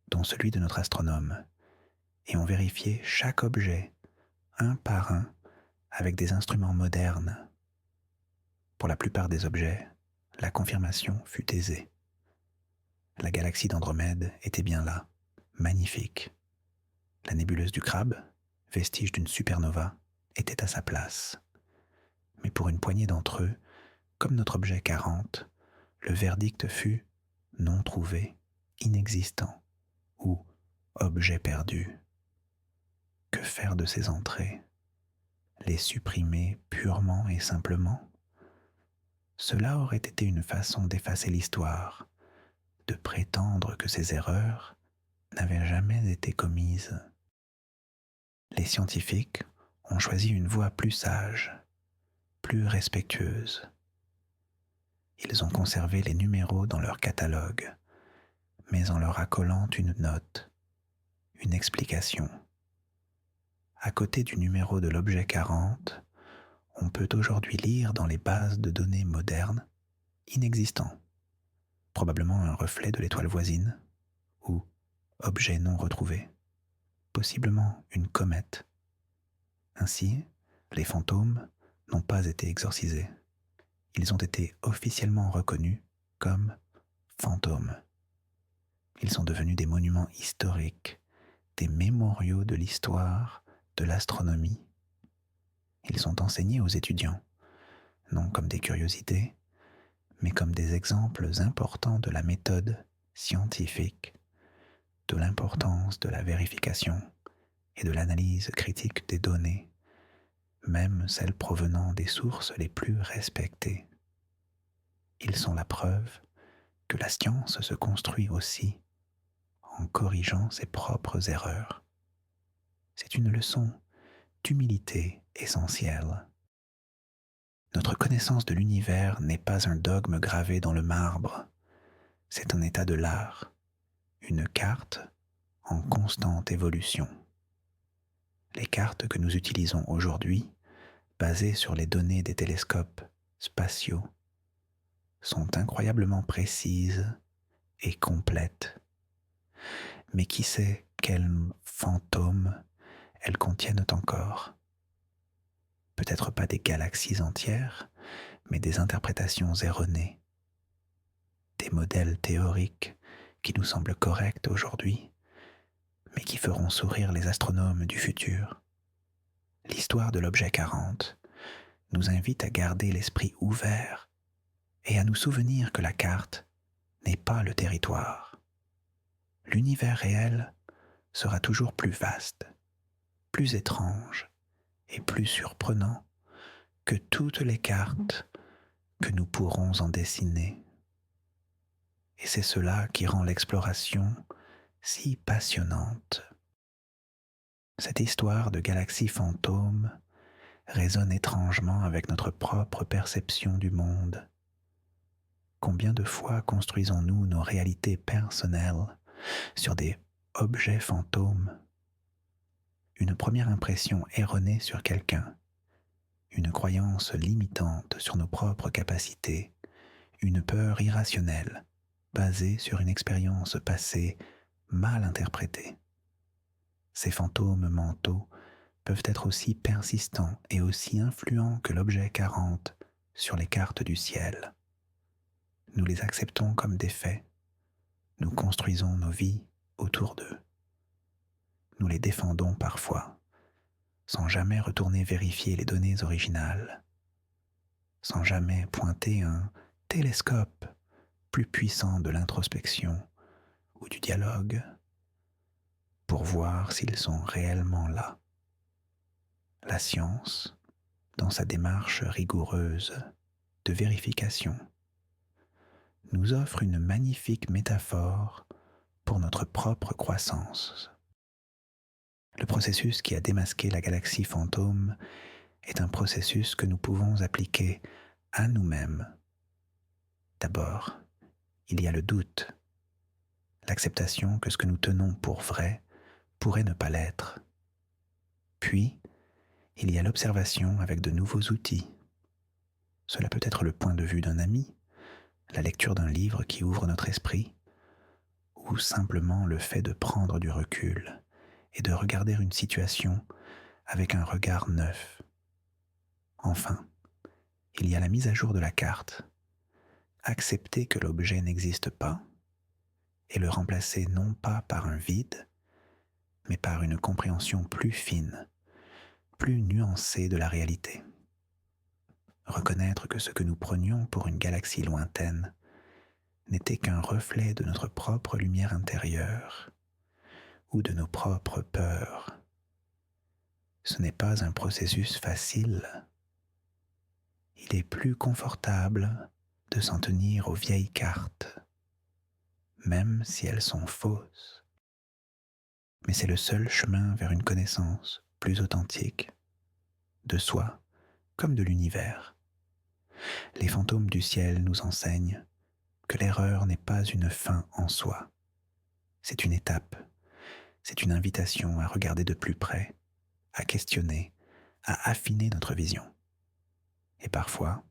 dont celui de notre astronome, et ont vérifié chaque objet, un par un, avec des instruments modernes. Pour la plupart des objets, la confirmation fut aisée. La galaxie d'Andromède était bien là, magnifique. La nébuleuse du Crabe, vestige d'une supernova, était à sa place. Mais pour une poignée d'entre eux, comme notre objet 40, le verdict fut non trouvé, inexistant ou objet perdu. Que faire de ces entrées? Les supprimer purement et simplement? Cela aurait été une façon d'effacer l'histoire, de prétendre que ces erreurs n'avaient jamais été commises. Les scientifiques ont choisi une voie plus sage, plus respectueuse. Ils ont conservé les numéros dans leur catalogue, mais en leur accolant une note, une explication. À côté du numéro de l'objet 40, on peut aujourd'hui lire dans les bases de données modernes inexistant, probablement un reflet de l'étoile voisine ou objet non retrouvé, possiblement une comète. Ainsi, les fantômes n'ont pas été exorcisés. Ils ont été officiellement reconnus comme fantômes. Ils sont devenus des monuments historiques, des mémoriaux de l'histoire, de l'astronomie. Ils sont enseignés aux étudiants, non comme des curiosités, mais comme des exemples importants de la méthode scientifique, de l'importance de la vérification et de l'analyse critique des données, même celles provenant des sources les plus respectées. Ils sont la preuve que la science se construit aussi en corrigeant ses propres erreurs. C'est une leçon d'humilité essentielle. Notre connaissance de l'univers n'est pas un dogme gravé dans le marbre, c'est un état de l'art, une carte en constante évolution. Les cartes que nous utilisons aujourd'hui, basées sur les données des télescopes spatiaux, sont incroyablement précises et complètes. Mais qui sait quels fantômes elles contiennent encore? Peut-être pas des galaxies entières, mais des interprétations erronées, des modèles théoriques qui nous semblent corrects aujourd'hui, mais qui feront sourire les astronomes du futur. L'histoire de l'objet 40 nous invite à garder l'esprit ouvert et à nous souvenir que la carte n'est pas le territoire. L'univers réel sera toujours plus vaste, plus étrange et plus surprenant que toutes les cartes que nous pourrons en dessiner. Et c'est cela qui rend l'exploration si passionnante. Cette histoire de galaxies fantômes résonne étrangement avec notre propre perception du monde. Combien de fois construisons-nous nos réalités personnelles sur des objets fantômes? Une première impression erronée sur quelqu'un, une croyance limitante sur nos propres capacités, une peur irrationnelle basée sur une expérience passée mal interprétée. Ces fantômes mentaux peuvent être aussi persistants et aussi influents que l'objet 40 sur les cartes du ciel. Nous les acceptons comme des faits. Nous construisons nos vies autour d'eux. Nous les défendons parfois, sans jamais retourner vérifier les données originales, sans jamais pointer un télescope plus puissant de l'introspection ou du dialogue pour voir s'ils sont réellement là. La science, dans sa démarche rigoureuse de vérification, nous offre une magnifique métaphore pour notre propre croissance. Le processus qui a démasqué la galaxie fantôme est un processus que nous pouvons appliquer à nous-mêmes. D'abord, il y a le doute, l'acceptation que ce que nous tenons pour vrai pourrait ne pas l'être. Puis, il y a l'observation avec de nouveaux outils. Cela peut être le point de vue d'un ami, la lecture d'un livre qui ouvre notre esprit, ou simplement le fait de prendre du recul et de regarder une situation avec un regard neuf. Enfin, il y a la mise à jour de la carte, accepter que l'objet n'existe pas et le remplacer non pas par un vide, mais par une compréhension plus fine, plus nuancée de la réalité. Reconnaître que ce que nous prenions pour une galaxie lointaine n'était qu'un reflet de notre propre lumière intérieure ou de nos propres peurs. Ce n'est pas un processus facile. Il est plus confortable de s'en tenir aux vieilles cartes, même si elles sont fausses. Mais c'est le seul chemin vers une connaissance plus authentique de soi comme de l'univers. Les fantômes du ciel nous enseignent que l'erreur n'est pas une fin en soi. C'est une étape, c'est une invitation à regarder de plus près, à questionner, à affiner notre vision. Et parfois,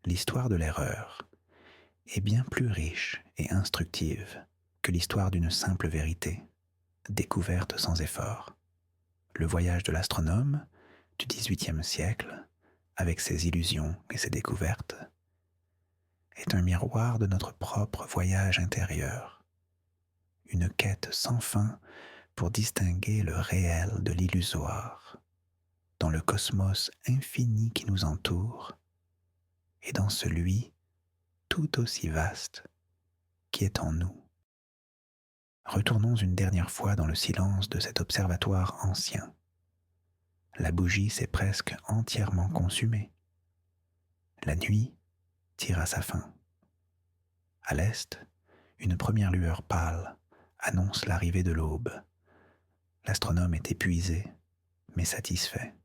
l'histoire de l'erreur est bien plus riche et instructive que l'histoire d'une simple vérité, découverte sans effort. Le voyage de l'astronome du XVIIIe siècle, avec ses illusions et ses découvertes, est un miroir de notre propre voyage intérieur, une quête sans fin pour distinguer le réel de l'illusoire, dans le cosmos infini qui nous entoure et dans celui tout aussi vaste qui est en nous. Retournons une dernière fois dans le silence de cet observatoire ancien. La bougie s'est presque entièrement consumée. La nuit tire à sa fin. À l'est, une première lueur pâle annonce l'arrivée de l'aube. L'astronome est épuisé, mais satisfait.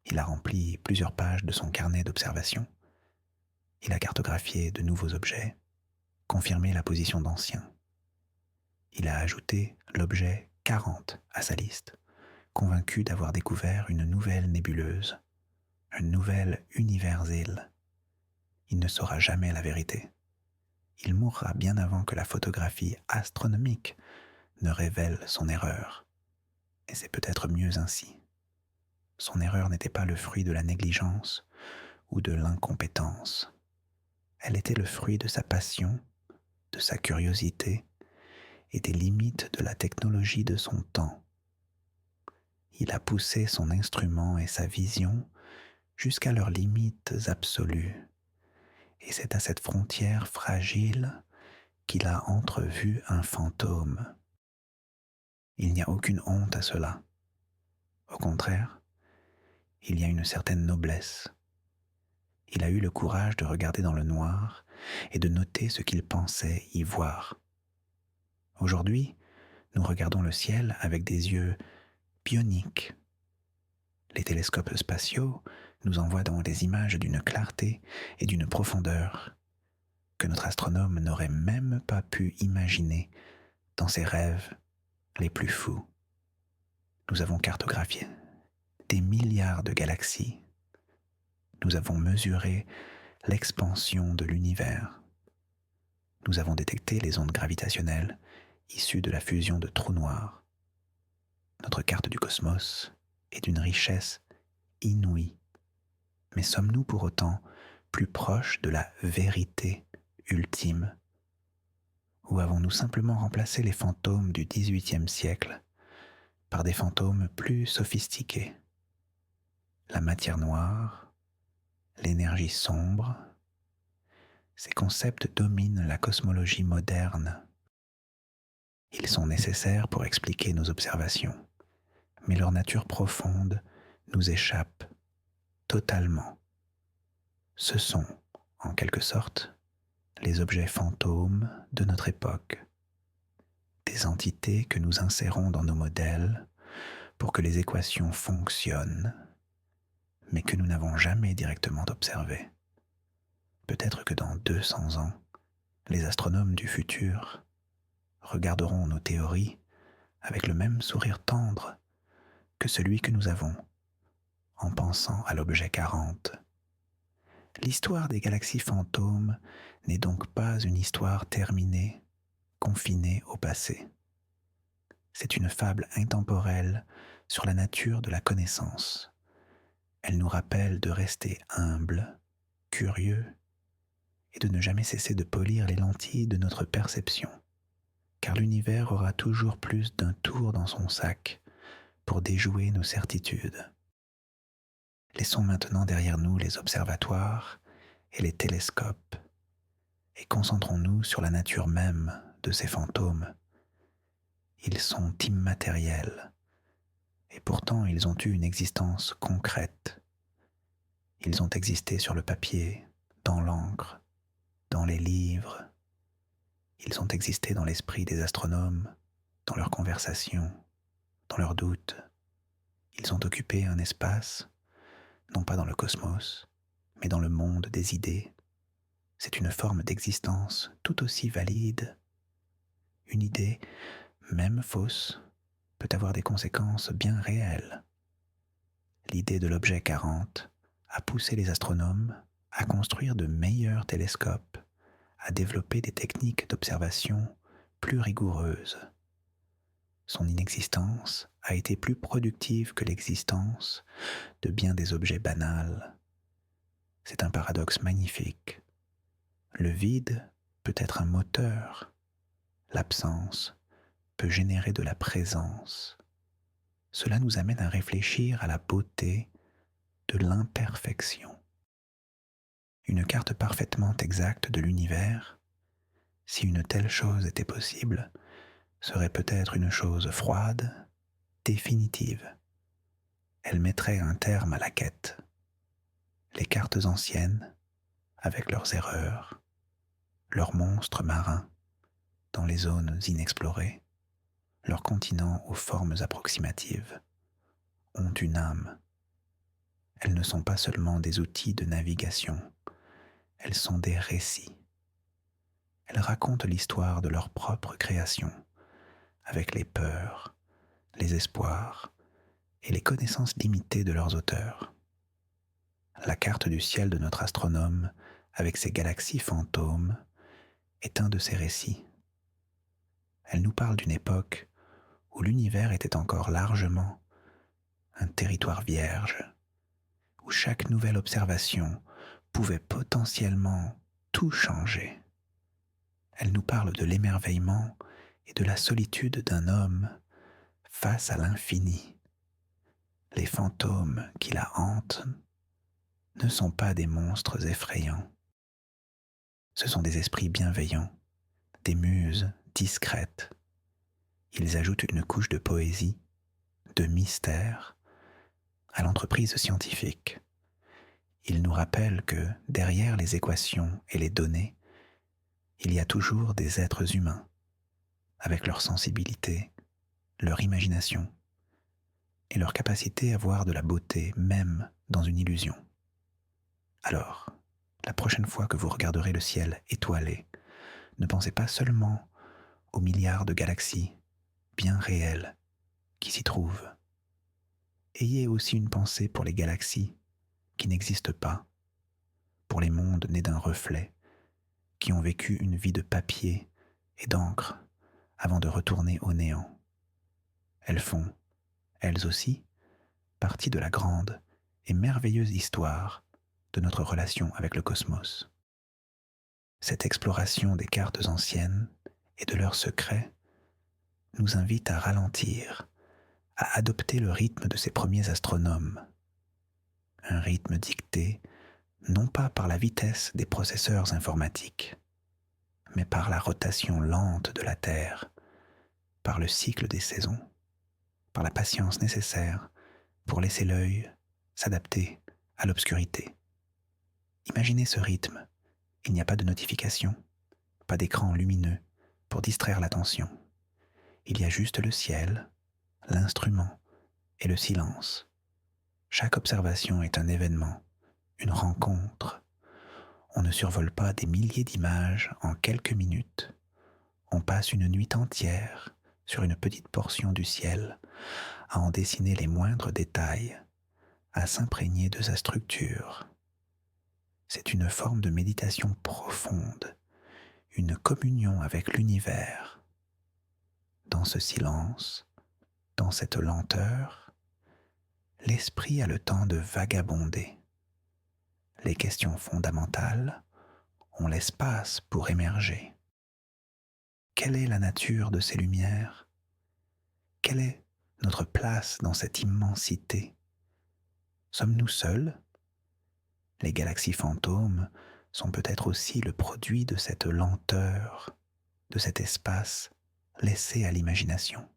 Il a rempli plusieurs pages de son carnet d'observation. Il a cartographié de nouveaux objets, confirmé la position d'anciens. Il a ajouté l'objet 40 à sa liste, convaincu d'avoir découvert une nouvelle nébuleuse, un nouvel univers-île. Il ne saura jamais la vérité. Il mourra bien avant que la photographie astronomique ne révèle son erreur. Et c'est peut-être mieux ainsi. Son erreur n'était pas le fruit de la négligence ou de l'incompétence. Elle était le fruit de sa passion, de sa curiosité et des limites de la technologie de son temps. Il a poussé son instrument et sa vision jusqu'à leurs limites absolues. Et c'est à cette frontière fragile qu'il a entrevu un fantôme. Il n'y a aucune honte à cela. Au contraire, il y a une certaine noblesse. Il a eu le courage de regarder dans le noir et de noter ce qu'il pensait y voir. Aujourd'hui, nous regardons le ciel avec des yeux bioniques. Les télescopes spatiaux nous envoient dans des images d'une clarté et d'une profondeur que notre astronome n'aurait même pas pu imaginer dans ses rêves les plus fous. Nous avons cartographié des milliards de galaxies. Nous avons mesuré l'expansion de l'univers. Nous avons détecté les ondes gravitationnelles issues de la fusion de trous noirs. Notre carte du cosmos est d'une richesse inouïe. Mais sommes-nous pour autant plus proches de la vérité ultime? Ou avons-nous simplement remplacé les fantômes du XVIIIe siècle par des fantômes plus sophistiqués? La matière noire, l'énergie sombre, ces concepts dominent la cosmologie moderne. Ils sont nécessaires pour expliquer nos observations, mais leur nature profonde nous échappe totalement. Ce sont, en quelque sorte, les objets fantômes de notre époque, des entités que nous insérons dans nos modèles pour que les équations fonctionnent, mais que nous n'avons jamais directement observées. Peut-être que dans 200 ans, les astronomes du futur regarderont nos théories avec le même sourire tendre que celui que nous avons en pensant à l'objet 40. L'histoire des galaxies fantômes n'est donc pas une histoire terminée, confinée au passé. C'est une fable intemporelle sur la nature de la connaissance. Elle nous rappelle de rester humble, curieux, et de ne jamais cesser de polir les lentilles de notre perception, car l'univers aura toujours plus d'un tour dans son sac pour déjouer nos certitudes. Laissons maintenant derrière nous les observatoires et les télescopes, et concentrons-nous sur la nature même de ces fantômes. Ils sont immatériels, et pourtant ils ont eu une existence concrète. Ils ont existé sur le papier, dans l'encre, dans les livres. Ils ont existé dans l'esprit des astronomes, dans leurs conversations, dans leurs doutes. Ils ont occupé un espace, non pas dans le cosmos, mais dans le monde des idées. C'est une forme d'existence tout aussi valide. Une idée, même fausse, peut avoir des conséquences bien réelles. L'idée de l'objet 40 a poussé les astronomes à construire de meilleurs télescopes, à développer des techniques d'observation plus rigoureuses. Son inexistence a été plus productive que l'existence de bien des objets banals. C'est un paradoxe magnifique. Le vide peut être un moteur. L'absence peut générer de la présence. Cela nous amène à réfléchir à la beauté de l'imperfection. Une carte parfaitement exacte de l'univers, si une telle chose était possible, serait peut-être une chose froide, définitive. Elle mettrait un terme à la quête. Les cartes anciennes, avec leurs erreurs, leurs monstres marins dans les zones inexplorées, leurs continents aux formes approximatives, ont une âme. Elles ne sont pas seulement des outils de navigation, elles sont des récits. Elles racontent l'histoire de leur propre création, avec les peurs, les espoirs et les connaissances limitées de leurs auteurs. La carte du ciel de notre astronome, avec ses galaxies fantômes, est un de ces récits. Elle nous parle d'une époque où l'univers était encore largement un territoire vierge, où chaque nouvelle observation pouvait potentiellement tout changer. Elle nous parle de l'émerveillement et de la solitude d'un homme face à l'infini. Les fantômes qui la hantent ne sont pas des monstres effrayants. Ce sont des esprits bienveillants, des muses discrètes. Ils ajoutent une couche de poésie, de mystère à l'entreprise scientifique. Ils nous rappellent que derrière les équations et les données, il y a toujours des êtres humains, avec leur sensibilité, leur imagination et leur capacité à voir de la beauté même dans une illusion. Alors, la prochaine fois que vous regarderez le ciel étoilé, ne pensez pas seulement aux milliards de galaxies bien réelles qui s'y trouvent. Ayez aussi une pensée pour les galaxies qui n'existent pas, pour les mondes nés d'un reflet, qui ont vécu une vie de papier et d'encre avant de retourner au néant. Elles font elles aussi, partie de la grande et merveilleuse histoire de notre relation avec le cosmos. Cette exploration des cartes anciennes et de leurs secrets nous invite à ralentir, à adopter le rythme de ces premiers astronomes, un rythme dicté non pas par la vitesse des processeurs informatiques, mais par la rotation lente de la Terre, par le cycle des saisons, par la patience nécessaire pour laisser l'œil s'adapter à l'obscurité. Imaginez ce rythme. Il n'y a pas de notification, pas d'écran lumineux pour distraire l'attention. Il y a juste le ciel, l'instrument et le silence. Chaque observation est un événement, une rencontre. On ne survole pas des milliers d'images en quelques minutes. On passe une nuit entière sur une petite portion du ciel à en dessiner les moindres détails, à s'imprégner de sa structure. C'est une forme de méditation profonde, une communion avec l'univers. Dans ce silence, dans cette lenteur, l'esprit a le temps de vagabonder. Les questions fondamentales ont l'espace pour émerger. Quelle est la nature de ces lumières? Quelle est notre place dans cette immensité? Sommes-nous seuls? Les galaxies fantômes sont peut-être aussi le produit de cette lenteur, de cet espace laissé à l'imagination.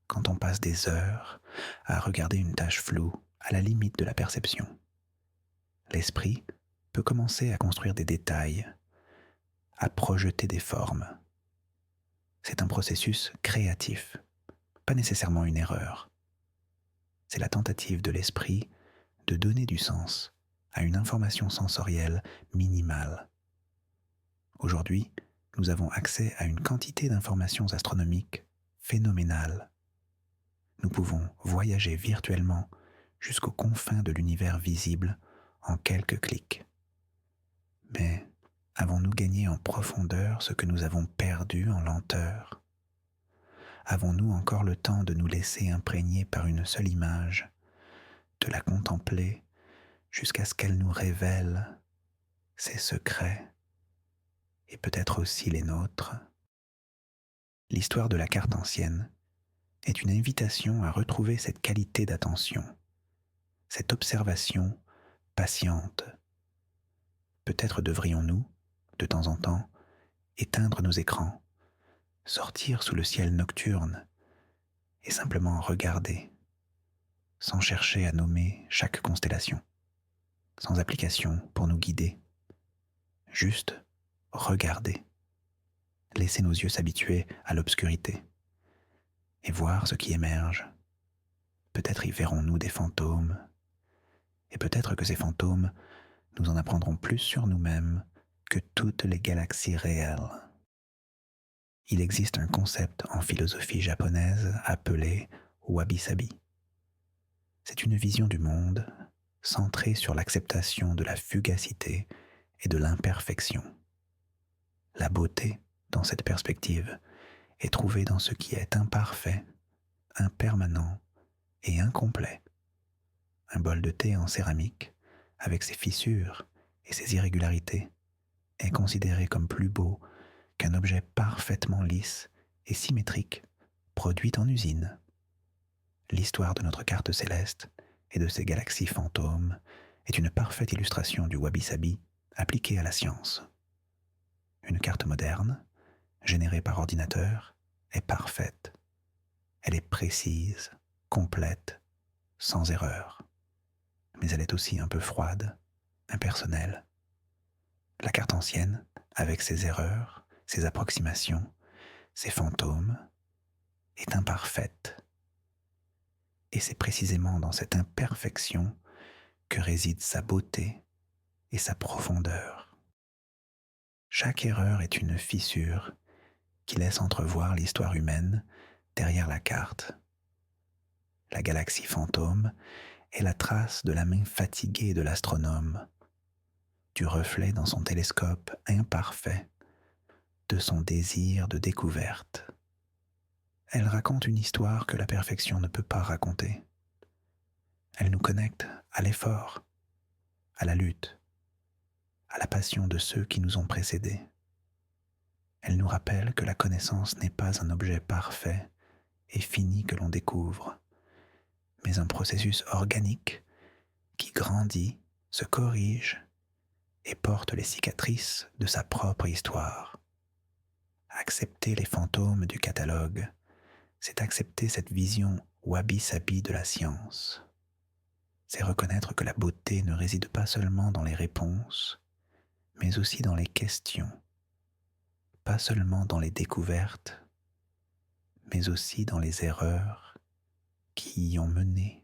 Quand on passe des heures à regarder une tache floue à la limite de la perception, l'esprit peut commencer à construire des détails, à projeter des formes. C'est un processus créatif, pas nécessairement une erreur. C'est la tentative de l'esprit de donner du sens à une information sensorielle minimale. Aujourd'hui, nous avons accès à une quantité d'informations astronomiques phénoménales. Nous pouvons voyager virtuellement jusqu'aux confins de l'univers visible en quelques clics. Mais avons-nous gagné en profondeur ce que nous avons perdu en lenteur? Avons-nous encore le temps de nous laisser imprégner par une seule image, de la contempler jusqu'à ce qu'elle nous révèle ses secrets et peut-être aussi les nôtres? L'histoire de la carte ancienne est une invitation à retrouver cette qualité d'attention, cette observation patiente. Peut-être devrions-nous, de temps en temps, éteindre nos écrans, sortir sous le ciel nocturne et simplement regarder, sans chercher à nommer chaque constellation, sans application pour nous guider. Juste regarder, laisser nos yeux s'habituer à l'obscurité et voir ce qui émerge. Peut-être y verrons-nous des fantômes, et peut-être que ces fantômes nous en apprendront plus sur nous-mêmes que toutes les galaxies réelles. Il existe un concept en philosophie japonaise appelé wabi-sabi. C'est une vision du monde centrée sur l'acceptation de la fugacité et de l'imperfection. La beauté, dans cette perspective, est trouvée dans ce qui est imparfait, impermanent et incomplet. Un bol de thé en céramique, avec ses fissures et ses irrégularités, est considéré comme plus beau qu'un objet parfaitement lisse et symétrique produit en usine. L'histoire de notre carte céleste et de ses galaxies fantômes est une parfaite illustration du wabi-sabi appliqué à la science. Une carte moderne, générée par ordinateur, est parfaite. Elle est précise, complète, sans erreur. Mais elle est aussi un peu froide, impersonnelle. La carte ancienne, avec ses erreurs, ses approximations, ses fantômes, est imparfaite. Et c'est précisément dans cette imperfection que réside sa beauté et sa profondeur. Chaque erreur est une fissure qui laisse entrevoir l'histoire humaine derrière la carte. La galaxie fantôme est la trace de la main fatiguée de l'astronome, du reflet dans son télescope imparfait, de son désir de découverte. Elle raconte une histoire que la perfection ne peut pas raconter. Elle nous connecte à l'effort, à la lutte, à la passion de ceux qui nous ont précédés. Elle nous rappelle que la connaissance n'est pas un objet parfait et fini que l'on découvre, mais un processus organique qui grandit, se corrige et porte les cicatrices de sa propre histoire. Accepter les fantômes du catalogue, c'est accepter cette vision wabi-sabi de la science. C'est reconnaître que la beauté ne réside pas seulement dans les réponses, mais aussi dans les questions, pas seulement dans les découvertes, mais aussi dans les erreurs qui y ont mené.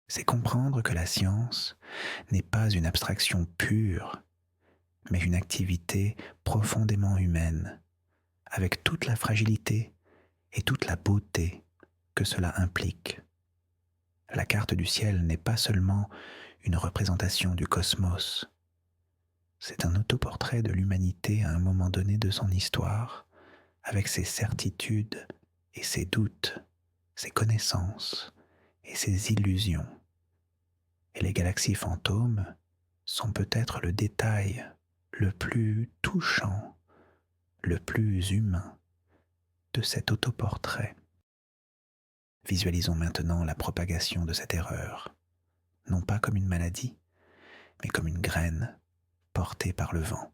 C'est comprendre que la science n'est pas une abstraction pure, mais une activité profondément humaine, avec toute la fragilité et toute la beauté que cela implique. La carte du ciel n'est pas seulement une représentation du cosmos, c'est un autoportrait de l'humanité à un moment donné de son histoire, avec ses certitudes et ses doutes, ses connaissances et ses illusions. Et les galaxies fantômes sont peut-être le détail le plus touchant, le plus humain de cet autoportrait. Visualisons maintenant la propagation de cette erreur, non pas comme une maladie, mais comme une graine portée par le vent.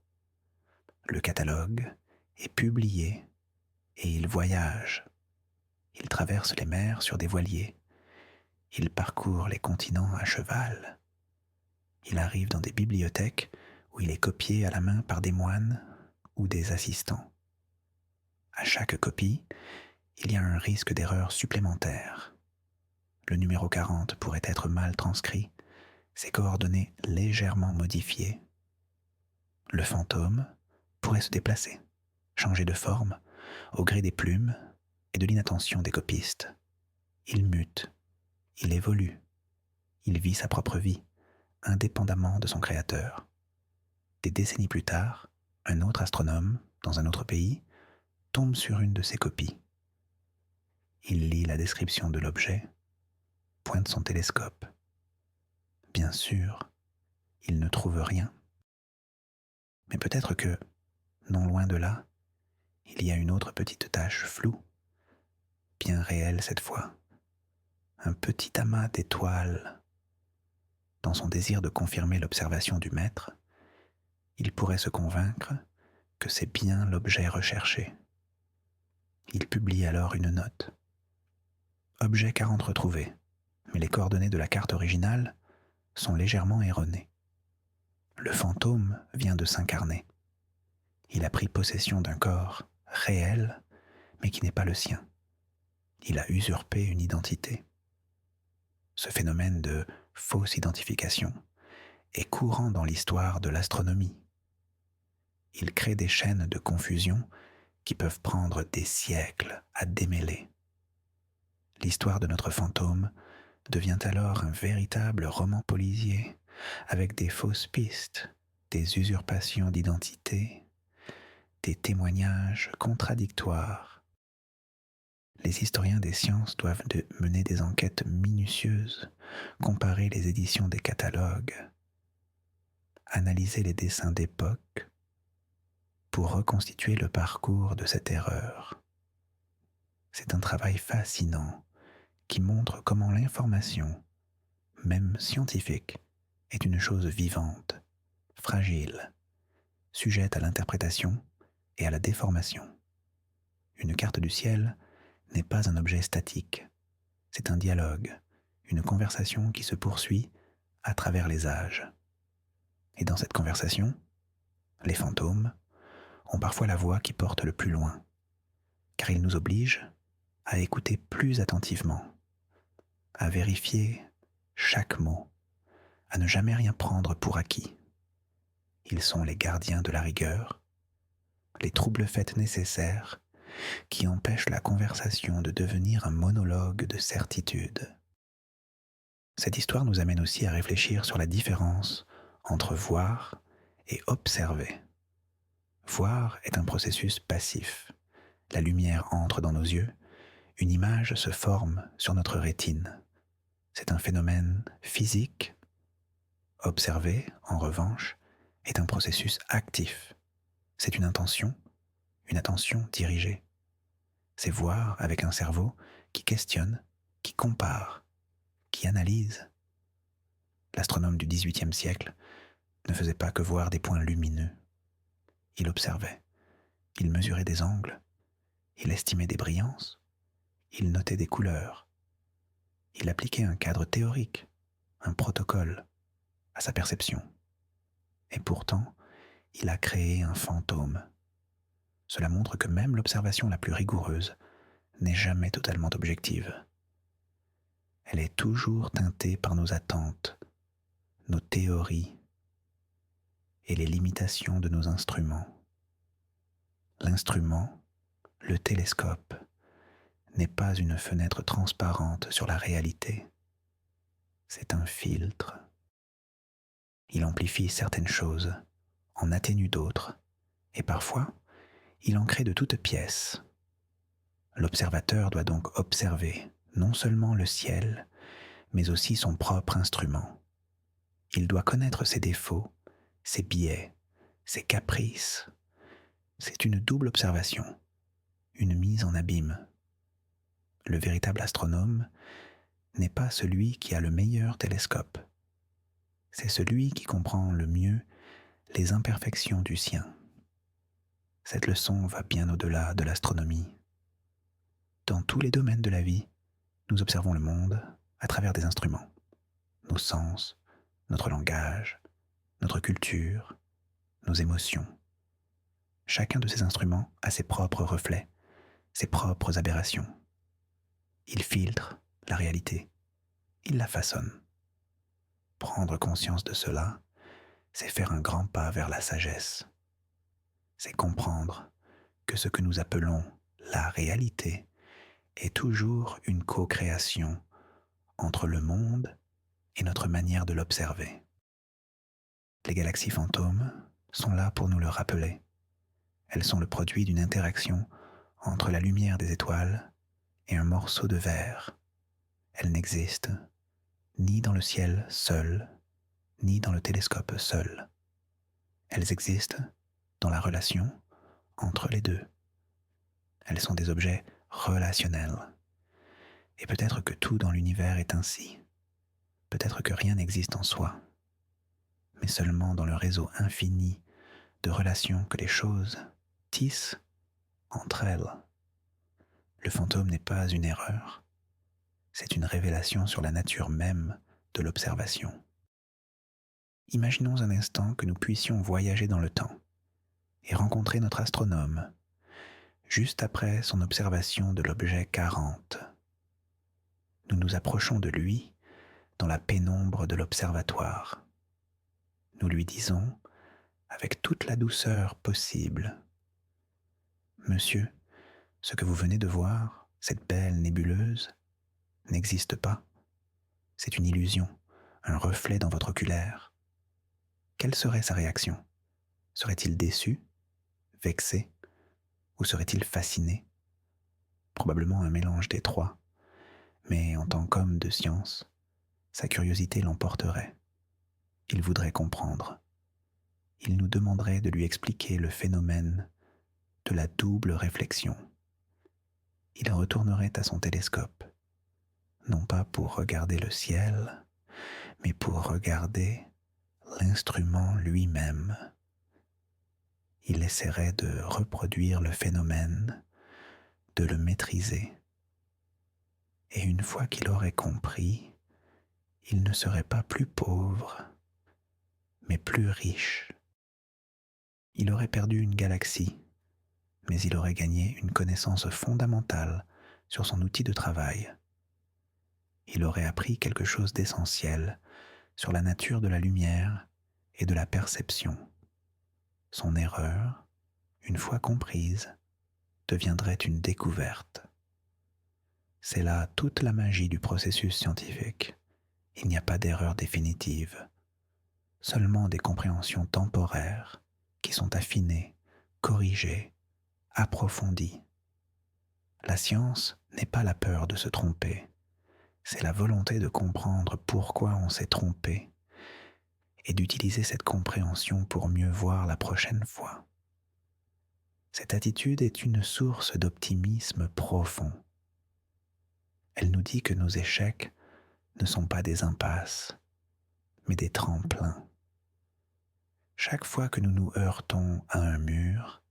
Le catalogue est publié et il voyage. Il traverse les mers sur des voiliers. Il parcourt les continents à cheval. Il arrive dans des bibliothèques où il est copié à la main par des moines ou des assistants. À chaque copie, il y a un risque d'erreur supplémentaire. Le numéro 40 pourrait être mal transcrit, ses coordonnées légèrement modifiées. Le fantôme pourrait se déplacer, changer de forme, au gré des plumes et de l'inattention des copistes. Il mute, il évolue, il vit sa propre vie, indépendamment de son créateur. Des décennies plus tard, un autre astronome, dans un autre pays, tombe sur une de ses copies. Il lit la description de l'objet, pointe son télescope. Bien sûr, il ne trouve rien. Mais peut-être que, non loin de là, il y a une autre petite tache floue, bien réelle cette fois, un petit amas d'étoiles. Dans son désir de confirmer l'observation du maître, il pourrait se convaincre que c'est bien l'objet recherché. Il publie alors une note. Objet 40 retrouvé, mais les coordonnées de la carte originale sont légèrement erronées. Le fantôme vient de s'incarner. Il a pris possession d'un corps réel, mais qui n'est pas le sien. Il a usurpé une identité. Ce phénomène de fausse identification est courant dans l'histoire de l'astronomie. Il crée des chaînes de confusion qui peuvent prendre des siècles à démêler. L'histoire de notre fantôme devient alors un véritable roman policier, avec des fausses pistes, des usurpations d'identité, des témoignages contradictoires. Les historiens des sciences doivent mener des enquêtes minutieuses, comparer les éditions des catalogues, analyser les dessins d'époque pour reconstituer le parcours de cette erreur. C'est un travail fascinant qui montre comment l'information, même scientifique, est une chose vivante, fragile, sujette à l'interprétation et à la déformation. Une carte du ciel n'est pas un objet statique, c'est un dialogue, une conversation qui se poursuit à travers les âges. Et dans cette conversation, les fantômes ont parfois la voix qui porte le plus loin, car ils nous obligent à écouter plus attentivement, à vérifier chaque mot, à ne jamais rien prendre pour acquis. Ils sont les gardiens de la rigueur, les troubles-fêtes nécessaires qui empêchent la conversation de devenir un monologue de certitude. Cette histoire nous amène aussi à réfléchir sur la différence entre voir et observer. Voir est un processus passif, La lumière entre dans nos yeux, une image se forme sur notre rétine. C'est un phénomène physique. Observer, en revanche, est un processus actif. C'est une attention dirigée. C'est voir avec un cerveau qui questionne, qui compare, qui analyse. L'astronome du XVIIIe siècle ne faisait pas que voir des points lumineux. Il observait, il mesurait des angles, il estimait des brillances, il notait des couleurs. Il appliquait un cadre théorique, un protocole à sa perception. Et pourtant, il a créé un fantôme. Cela montre que même l'observation la plus rigoureuse n'est jamais totalement objective. Elle est toujours teintée par nos attentes, nos théories et les limitations de nos instruments. L'instrument, le télescope, n'est pas une fenêtre transparente sur la réalité. C'est un filtre. Il amplifie certaines choses, en atténue d'autres, et parfois, il en crée de toutes pièces. L'observateur doit donc observer non seulement le ciel, mais aussi son propre instrument. Il doit connaître ses défauts, ses biais, ses caprices. C'est une double observation, une mise en abîme. Le véritable astronome n'est pas celui qui a le meilleur télescope. C'est celui qui comprend le mieux les imperfections du sien. Cette leçon va bien au-delà de l'astronomie. Dans tous les domaines de la vie, nous observons le monde à travers des instruments. Nos sens, notre langage, notre culture, nos émotions. Chacun de ces instruments a ses propres reflets, ses propres aberrations. Il filtre la réalité, il la façonne. Prendre conscience de cela, c'est faire un grand pas vers la sagesse. C'est comprendre que ce que nous appelons la réalité est toujours une co-création entre le monde et notre manière de l'observer. Les galaxies fantômes sont là pour nous le rappeler. Elles sont le produit d'une interaction entre la lumière des étoiles et un morceau de verre. Elles n'existent ni dans le ciel seul, ni dans le télescope seul. Elles existent dans la relation entre les deux. Elles sont des objets relationnels. Et peut-être que tout dans l'univers est ainsi. Peut-être que rien n'existe en soi, mais seulement dans le réseau infini de relations que les choses tissent entre elles. Le fantôme n'est pas une erreur, c'est une révélation sur la nature même de l'observation. Imaginons un instant que nous puissions voyager dans le temps et rencontrer notre astronome juste après son observation de l'objet 40. Nous nous approchons de lui dans la pénombre de l'observatoire. Nous lui disons, avec toute la douceur possible, « Monsieur, ce que vous venez de voir, cette belle nébuleuse, n'existe pas. C'est une illusion, un reflet dans votre oculaire. » Quelle serait sa réaction ? Serait-il déçu, vexé, ou serait-il fasciné ? Probablement un mélange des trois, mais en tant qu'homme de science, sa curiosité l'emporterait. Il voudrait comprendre. Il nous demanderait de lui expliquer le phénomène de la double réflexion. Il retournerait à son télescope, non pas pour regarder le ciel, mais pour regarder l'instrument lui-même. Il essaierait de reproduire le phénomène, de le maîtriser. Et une fois qu'il aurait compris, il ne serait pas plus pauvre, mais plus riche. Il aurait perdu une galaxie, mais il aurait gagné une connaissance fondamentale sur son outil de travail. Il aurait appris quelque chose d'essentiel sur la nature de la lumière et de la perception. Son erreur, une fois comprise, deviendrait une découverte. C'est là toute la magie du processus scientifique. Il n'y a pas d'erreur définitive, seulement des compréhensions temporaires qui sont affinées, corrigées, approfondies. La science n'est pas la peur de se tromper, c'est la volonté de comprendre pourquoi on s'est trompé et d'utiliser cette compréhension pour mieux voir la prochaine fois. Cette attitude est une source d'optimisme profond. Elle nous dit que nos échecs ne sont pas des impasses, mais des tremplins. Chaque fois que nous nous heurtons à un mur,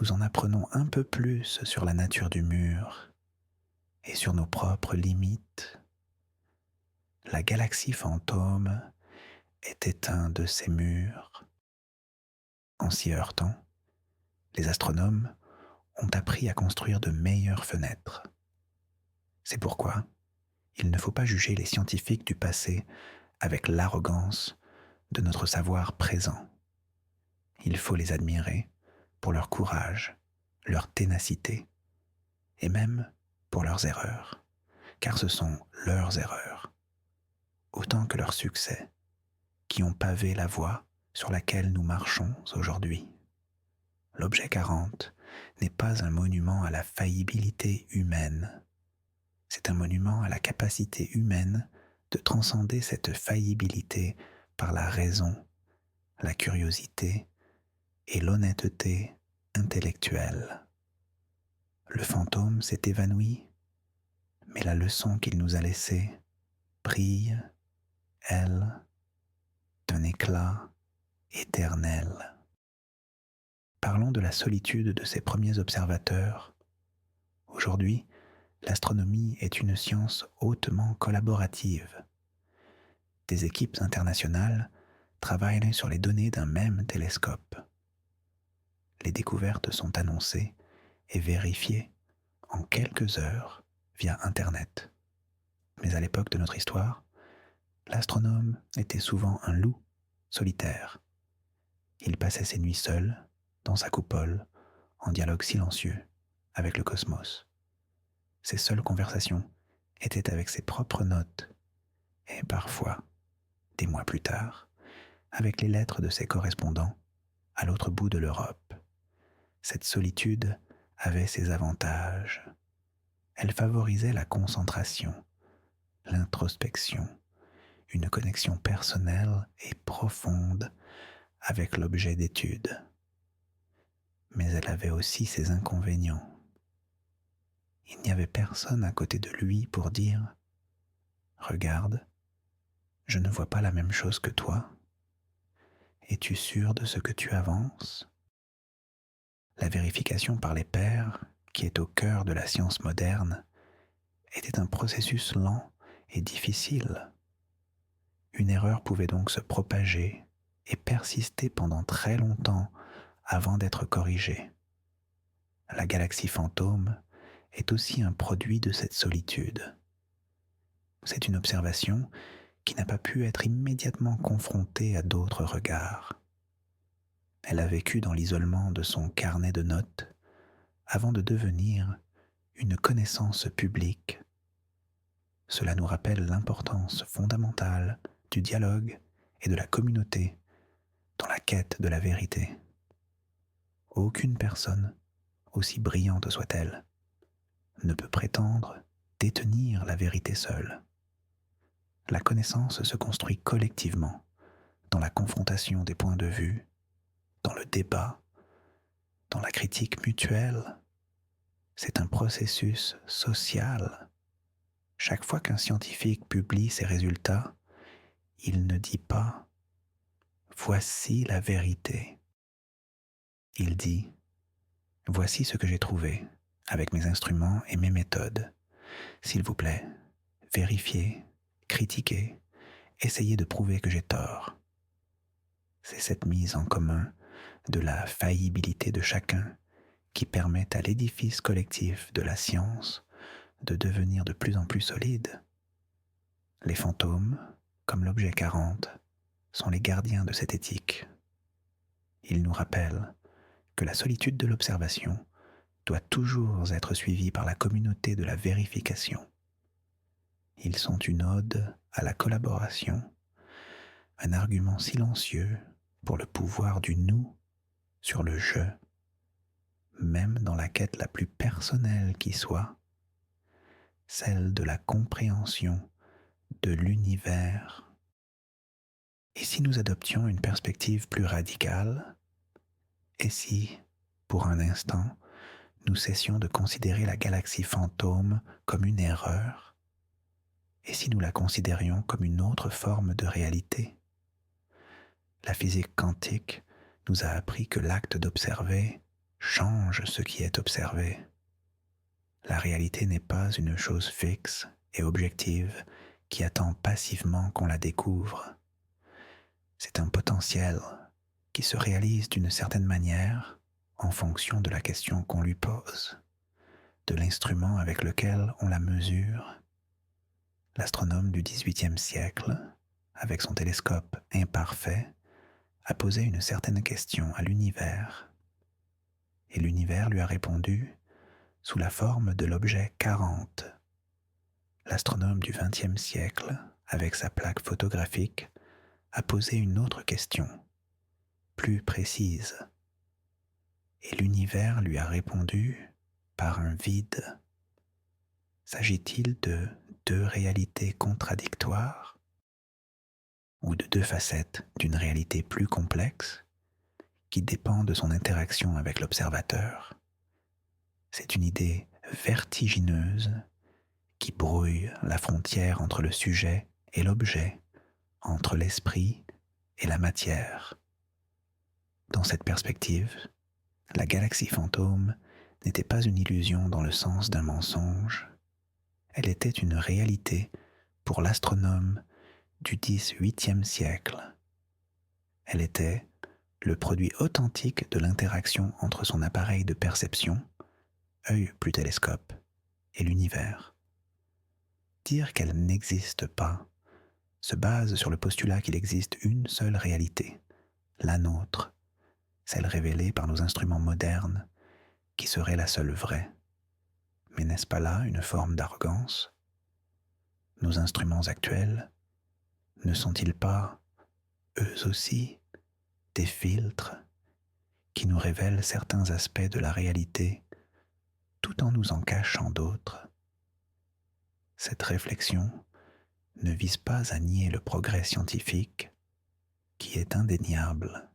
nous en apprenons un peu plus sur la nature du mur et sur nos propres limites. La galaxie fantôme était un de ces murs. En s'y heurtant, les astronomes ont appris à construire de meilleures fenêtres. C'est pourquoi il ne faut pas juger les scientifiques du passé avec l'arrogance de notre savoir présent. Il faut les admirer pour leur courage, leur ténacité et même pour leurs erreurs, car ce sont leurs erreurs, autant que leurs succès, qui ont pavé la voie sur laquelle nous marchons aujourd'hui. L'objet 40 n'est pas un monument à la faillibilité humaine. C'est un monument à la capacité humaine de transcender cette faillibilité par la raison, la curiosité et l'honnêteté intellectuelle. Le fantôme s'est évanoui, mais la leçon qu'il nous a laissée brille, elle, d'un éclat éternel. Parlons de la solitude de ces premiers observateurs. Aujourd'hui, l'astronomie est une science hautement collaborative. Des équipes internationales travaillent sur les données d'un même télescope. Les découvertes sont annoncées et vérifiées en quelques heures via Internet. Mais à l'époque de notre histoire, l'astronome était souvent un loup solitaire. Il passait ses nuits seul, dans sa coupole, en dialogue silencieux avec le cosmos. Ses seules conversations étaient avec ses propres notes et parfois, des mois plus tard, avec les lettres de ses correspondants à l'autre bout de l'Europe. Cette solitude avait ses avantages. Elle favorisait la concentration, l'introspection, une connexion personnelle et profonde avec l'objet d'étude. Mais elle avait aussi ses inconvénients. Il n'y avait personne à côté de lui pour dire « Regarde, je ne vois pas la même chose que toi. Es-tu sûr de ce que tu avances ?» La vérification par les pairs, qui est au cœur de la science moderne, était un processus lent et difficile. Une erreur pouvait donc se propager et persister pendant très longtemps avant d'être corrigée. La galaxie fantôme est aussi un produit de cette solitude. C'est une observation qui n'a pas pu être immédiatement confrontée à d'autres regards. Elle a vécu dans l'isolement de son carnet de notes avant de devenir une connaissance publique. Cela nous rappelle l'importance fondamentale du dialogue et de la communauté dans la quête de la vérité. Aucune personne, aussi brillante soit-elle, ne peut prétendre détenir la vérité seule. La connaissance se construit collectivement, dans la confrontation des points de vue, dans le débat, dans la critique mutuelle. C'est un processus social. Chaque fois qu'un scientifique publie ses résultats, il ne dit pas « Voici la vérité ». Il dit « Voici ce que j'ai trouvé avec mes instruments et mes méthodes. S'il vous plaît, vérifiez, critiquez, essayez de prouver que j'ai tort. » C'est cette mise en commun de la faillibilité de chacun qui permet à l'édifice collectif de la science de devenir de plus en plus solide. Les fantômes, comme l'objet 40, sont les gardiens de cette éthique. Ils nous rappellent que la solitude de l'observation doit toujours être suivie par la communauté de la vérification. Ils sont une ode à la collaboration, un argument silencieux pour le pouvoir du nous sur le je. même dans la quête la plus personnelle qui soit, celle de la compréhension de l'univers. Et si nous adoptions une perspective plus radicale, et si, pour un instant, nous cessions de considérer la galaxie fantôme comme une erreur, et si nous la considérions comme une autre forme de réalité? La physique quantique nous a appris que l'acte d'observer change ce qui est observé. La réalité n'est pas une chose fixe et objective qui attend passivement qu'on la découvre. C'est un potentiel qui se réalise d'une certaine manière en fonction de la question qu'on lui pose, de l'instrument avec lequel on la mesure. L'astronome du XVIIIe siècle, avec son télescope imparfait, a posé une certaine question à l'univers. Et l'univers lui a répondu sous la forme de l'objet 40. L'astronome du XXe siècle, avec sa plaque photographique, a posé une autre question, plus précise. Et l'univers lui a répondu par un vide. S'agit-il de deux réalités contradictoires ou de deux facettes d'une réalité plus complexe qui dépend de son interaction avec l'observateur? C'est une idée vertigineuse qui brouille la frontière entre le sujet et l'objet, entre l'esprit et la matière. Dans cette perspective, la galaxie fantôme n'était pas une illusion dans le sens d'un mensonge, elle était une réalité pour l'astronome du XVIIIe siècle. Elle était le produit authentique de l'interaction entre son appareil de perception, œil plus télescope, et l'univers. Dire qu'elle n'existe pas se base sur le postulat qu'il existe une seule réalité, la nôtre, celle révélée par nos instruments modernes, qui serait la seule vraie. Mais n'est-ce pas là une forme d'arrogance? Nos instruments actuels ne sont-ils pas, eux aussi, des filtres qui nous révèlent certains aspects de la réalité tout en nous en cachant d'autres? Cette réflexion ne vise pas à nier le progrès scientifique qui est indéniable.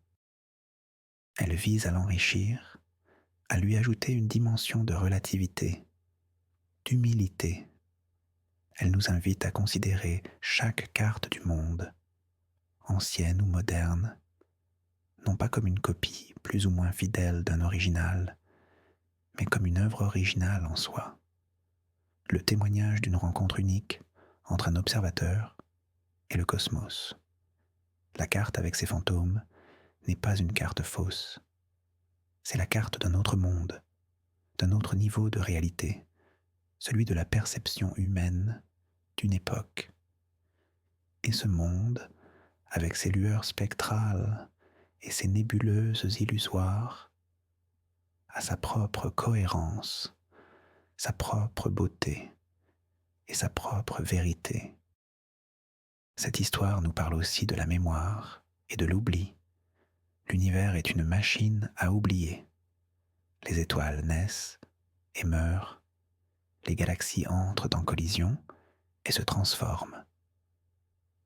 Elle vise à l'enrichir, à lui ajouter une dimension de relativité, d'humilité. Elle nous invite à considérer chaque carte du monde, ancienne ou moderne, non pas comme une copie plus ou moins fidèle d'un original, mais comme une œuvre originale en soi, le témoignage d'une rencontre unique entre un observateur et le cosmos. La carte avec ses fantômes n'est pas une carte fausse, c'est la carte d'un autre monde, d'un autre niveau de réalité, celui de la perception humaine d'une époque. Et ce monde, avec ses lueurs spectrales et ses nébuleuses illusoires, a sa propre cohérence, sa propre beauté et sa propre vérité. Cette histoire nous parle aussi de la mémoire et de l'oubli. L'univers est une machine à oublier. Les étoiles naissent et meurent, les galaxies entrent en collision et se transforment.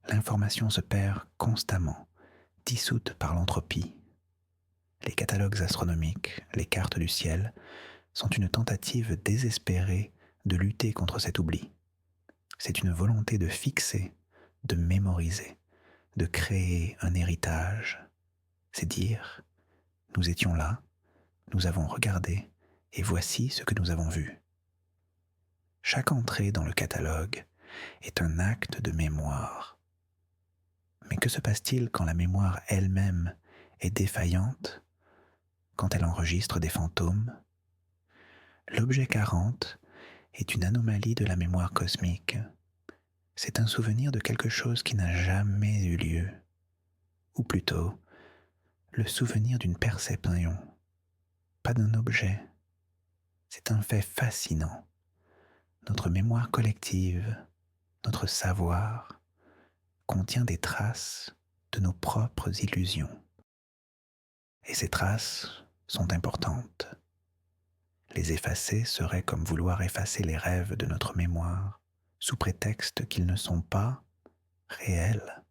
L'information se perd constamment, dissoute par l'entropie. Les catalogues astronomiques, les cartes du ciel, sont une tentative désespérée de lutter contre cet oubli. C'est une volonté de fixer, de mémoriser, de créer un héritage. C'est dire, nous étions là, nous avons regardé, et voici ce que nous avons vu. Chaque entrée dans le catalogue est un acte de mémoire. Mais que se passe-t-il quand la mémoire elle-même est défaillante, quand elle enregistre des fantômes? L'objet 40 est une anomalie de la mémoire cosmique. C'est un souvenir de quelque chose qui n'a jamais eu lieu, ou plutôt, le souvenir d'une perception, pas d'un objet. C'est un fait fascinant. Notre mémoire collective, notre savoir, contient des traces de nos propres illusions. Et ces traces sont importantes. Les effacer serait comme vouloir effacer les rêves de notre mémoire, sous prétexte qu'ils ne sont pas réels.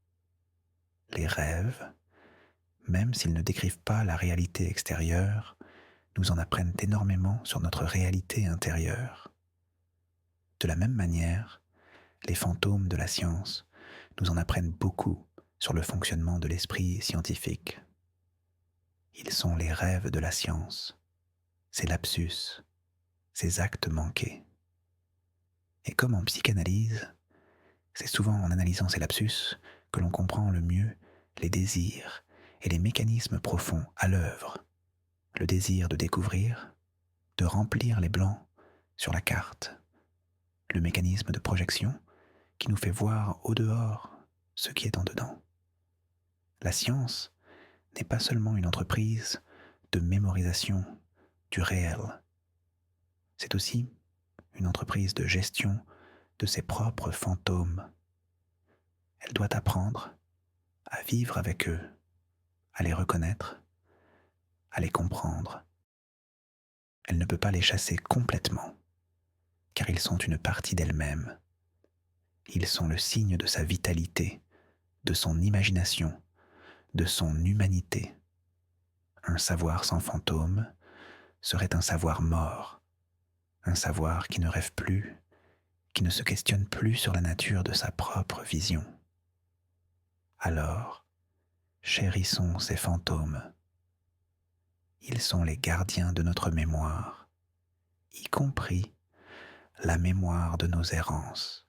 Les rêves, même s'ils ne décrivent pas la réalité extérieure, nous en apprennent énormément sur notre réalité intérieure. De la même manière, les fantômes de la science nous en apprennent beaucoup sur le fonctionnement de l'esprit scientifique. Ils sont les rêves de la science, ces lapsus, ces actes manqués. Et comme en psychanalyse, c'est souvent en analysant ces lapsus que l'on comprend le mieux les désirs et les mécanismes profonds à l'œuvre. Le désir de découvrir, de remplir les blancs sur la carte. Le mécanisme de projection qui nous fait voir au dehors ce qui est en dedans. La science n'est pas seulement une entreprise de mémorisation du réel. C'est aussi une entreprise de gestion de ses propres fantômes. Elle doit apprendre à vivre avec eux, à les reconnaître, à les comprendre. Elle ne peut pas les chasser complètement, car ils sont une partie d'elle-même. Ils sont le signe de sa vitalité, de son imagination, de son humanité. Un savoir sans fantôme serait un savoir mort, un savoir qui ne rêve plus, qui ne se questionne plus sur la nature de sa propre vision. Alors, chérissons ces fantômes. Ils sont les gardiens de notre mémoire, y compris la mémoire de nos errances.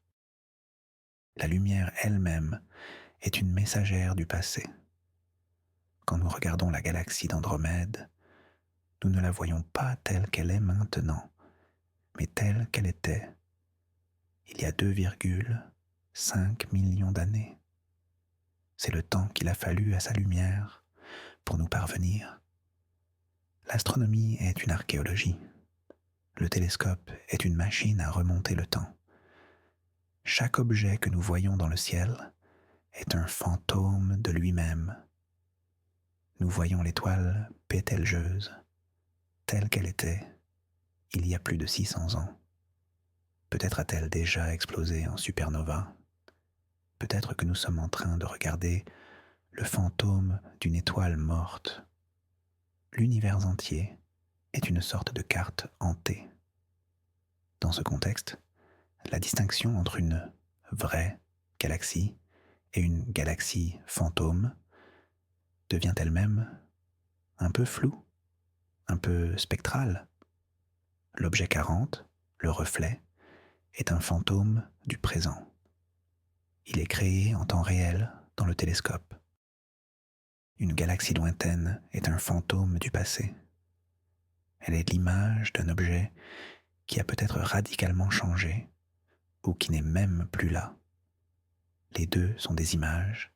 La lumière elle-même est une messagère du passé. Quand nous regardons la galaxie d'Andromède, nous ne la voyons pas telle qu'elle est maintenant, mais telle qu'elle était il y a 2,5 millions d'années. C'est le temps qu'il a fallu à sa lumière pour nous parvenir. L'astronomie est une archéologie. Le télescope est une machine à remonter le temps. Chaque objet que nous voyons dans le ciel est un fantôme de lui-même. Nous voyons l'étoile Bételgeuse telle qu'elle était il y a plus de 600 ans. Peut-être a-t-elle déjà explosé en supernova. Peut-être que nous sommes en train de regarder le fantôme d'une étoile morte. L'univers entier est une sorte de carte hantée. Dans ce contexte, la distinction entre une vraie galaxie et une galaxie fantôme devient elle-même un peu floue, un peu spectrale. L'objet 40, le reflet, est un fantôme du présent. Il est créé en temps réel dans le télescope. Une galaxie lointaine est un fantôme du passé. Elle est l'image d'un objet qui a peut-être radicalement changé ou qui n'est même plus là. Les deux sont des images,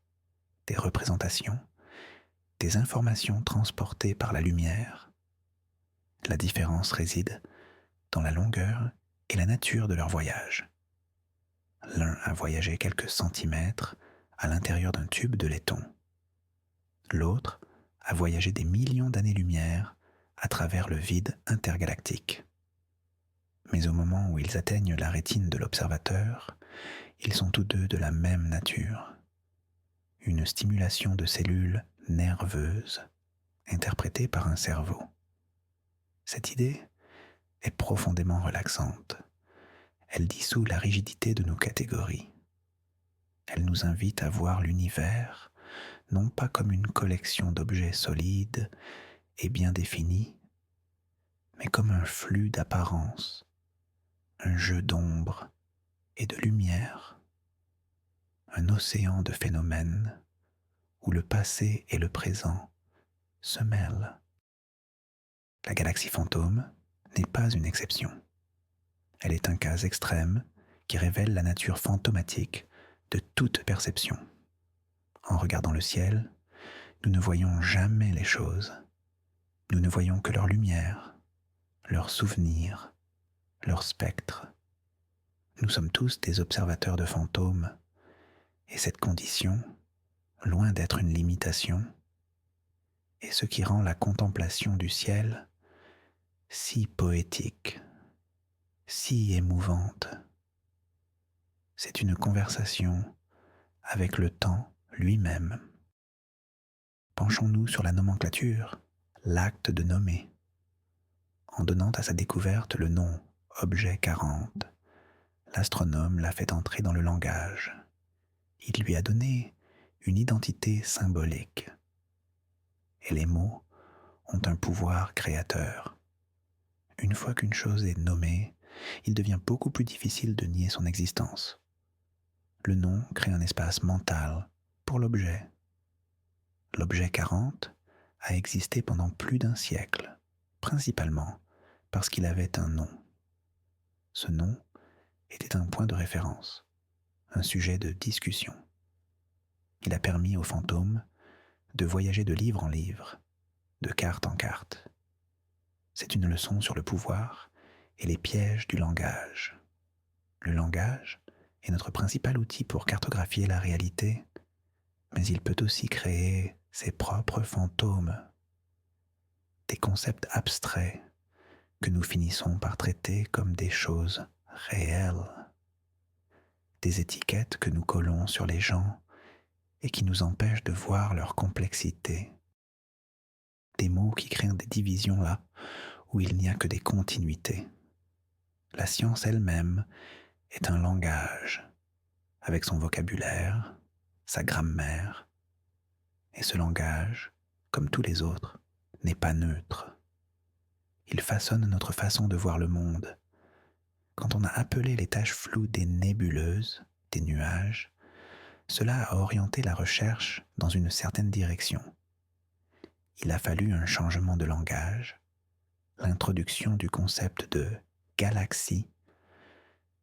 des représentations, des informations transportées par la lumière. La différence réside dans la longueur et la nature de leur voyage. L'un a voyagé quelques centimètres à l'intérieur d'un tube de laiton. L'autre a voyagé des millions d'années-lumière à travers le vide intergalactique. Mais au moment où ils atteignent la rétine de l'observateur, ils sont tous deux de la même nature. Une stimulation de cellules nerveuses, interprétée par un cerveau. Cette idée est profondément relaxante. Elle dissout la rigidité de nos catégories. Elle nous invite à voir l'univers non pas comme une collection d'objets solides et bien définis, mais comme un flux d'apparences, un jeu d'ombre et de lumière, un océan de phénomènes où le passé et le présent se mêlent. La galaxie fantôme n'est pas une exception. Elle est un cas extrême qui révèle la nature fantomatique de toute perception. En regardant le ciel, nous ne voyons jamais les choses. Nous ne voyons que leur lumière, leurs souvenirs, leurs spectres. Nous sommes tous des observateurs de fantômes, et cette condition, loin d'être une limitation, est ce qui rend la contemplation du ciel si poétique, si émouvante. C'est une conversation avec le temps lui-même. Penchons-nous sur la nomenclature, l'acte de nommer. En donnant à sa découverte le nom objet 40, l'astronome l'a fait entrer dans le langage. Il lui a donné une identité symbolique. Et les mots ont un pouvoir créateur. Une fois qu'une chose est nommée, il devient beaucoup plus difficile de nier son existence. Le nom crée un espace mental pour l'objet. L'objet 40 a existé pendant plus d'un siècle, principalement parce qu'il avait un nom. Ce nom était un point de référence, un sujet de discussion. Il a permis aux fantômes de voyager de livre en livre, de carte en carte. C'est une leçon sur le pouvoir et les pièges du langage. Le langage est notre principal outil pour cartographier la réalité, mais il peut aussi créer ses propres fantômes, des concepts abstraits que nous finissons par traiter comme des choses réelles, des étiquettes que nous collons sur les gens et qui nous empêchent de voir leur complexité, des mots qui créent des divisions là où il n'y a que des continuités. La science elle-même est un langage, avec son vocabulaire, sa grammaire, et ce langage, comme tous les autres, n'est pas neutre. Il façonne notre façon de voir le monde. Quand on a appelé les taches floues des nébuleuses, des nuages, cela a orienté la recherche dans une certaine direction. Il a fallu un changement de langage, l'introduction du concept de galaxie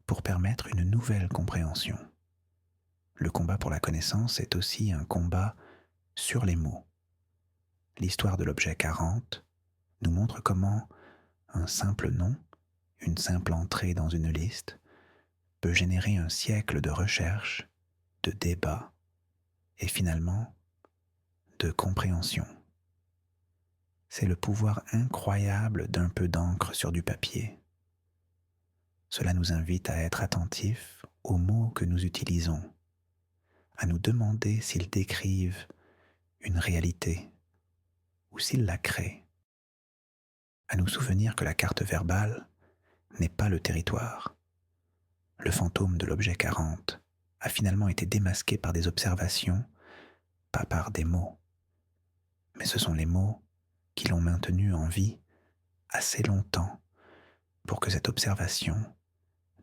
pour permettre une nouvelle compréhension. Le combat pour la connaissance est aussi un combat sur les mots. L'histoire de l'objet 40 nous montre comment un simple nom, une simple entrée dans une liste, peut générer un siècle de recherche, de débat et finalement de compréhension. C'est le pouvoir incroyable d'un peu d'encre sur du papier. Cela nous invite à être attentifs aux mots que nous utilisons, à nous demander s'ils décrivent une réalité ou s'ils la créent, à nous souvenir que la carte verbale n'est pas le territoire. Le fantôme de l'objet 40 a finalement été démasqué par des observations, pas par des mots. Mais ce sont les mots qui l'ont maintenu en vie assez longtemps pour que cette observation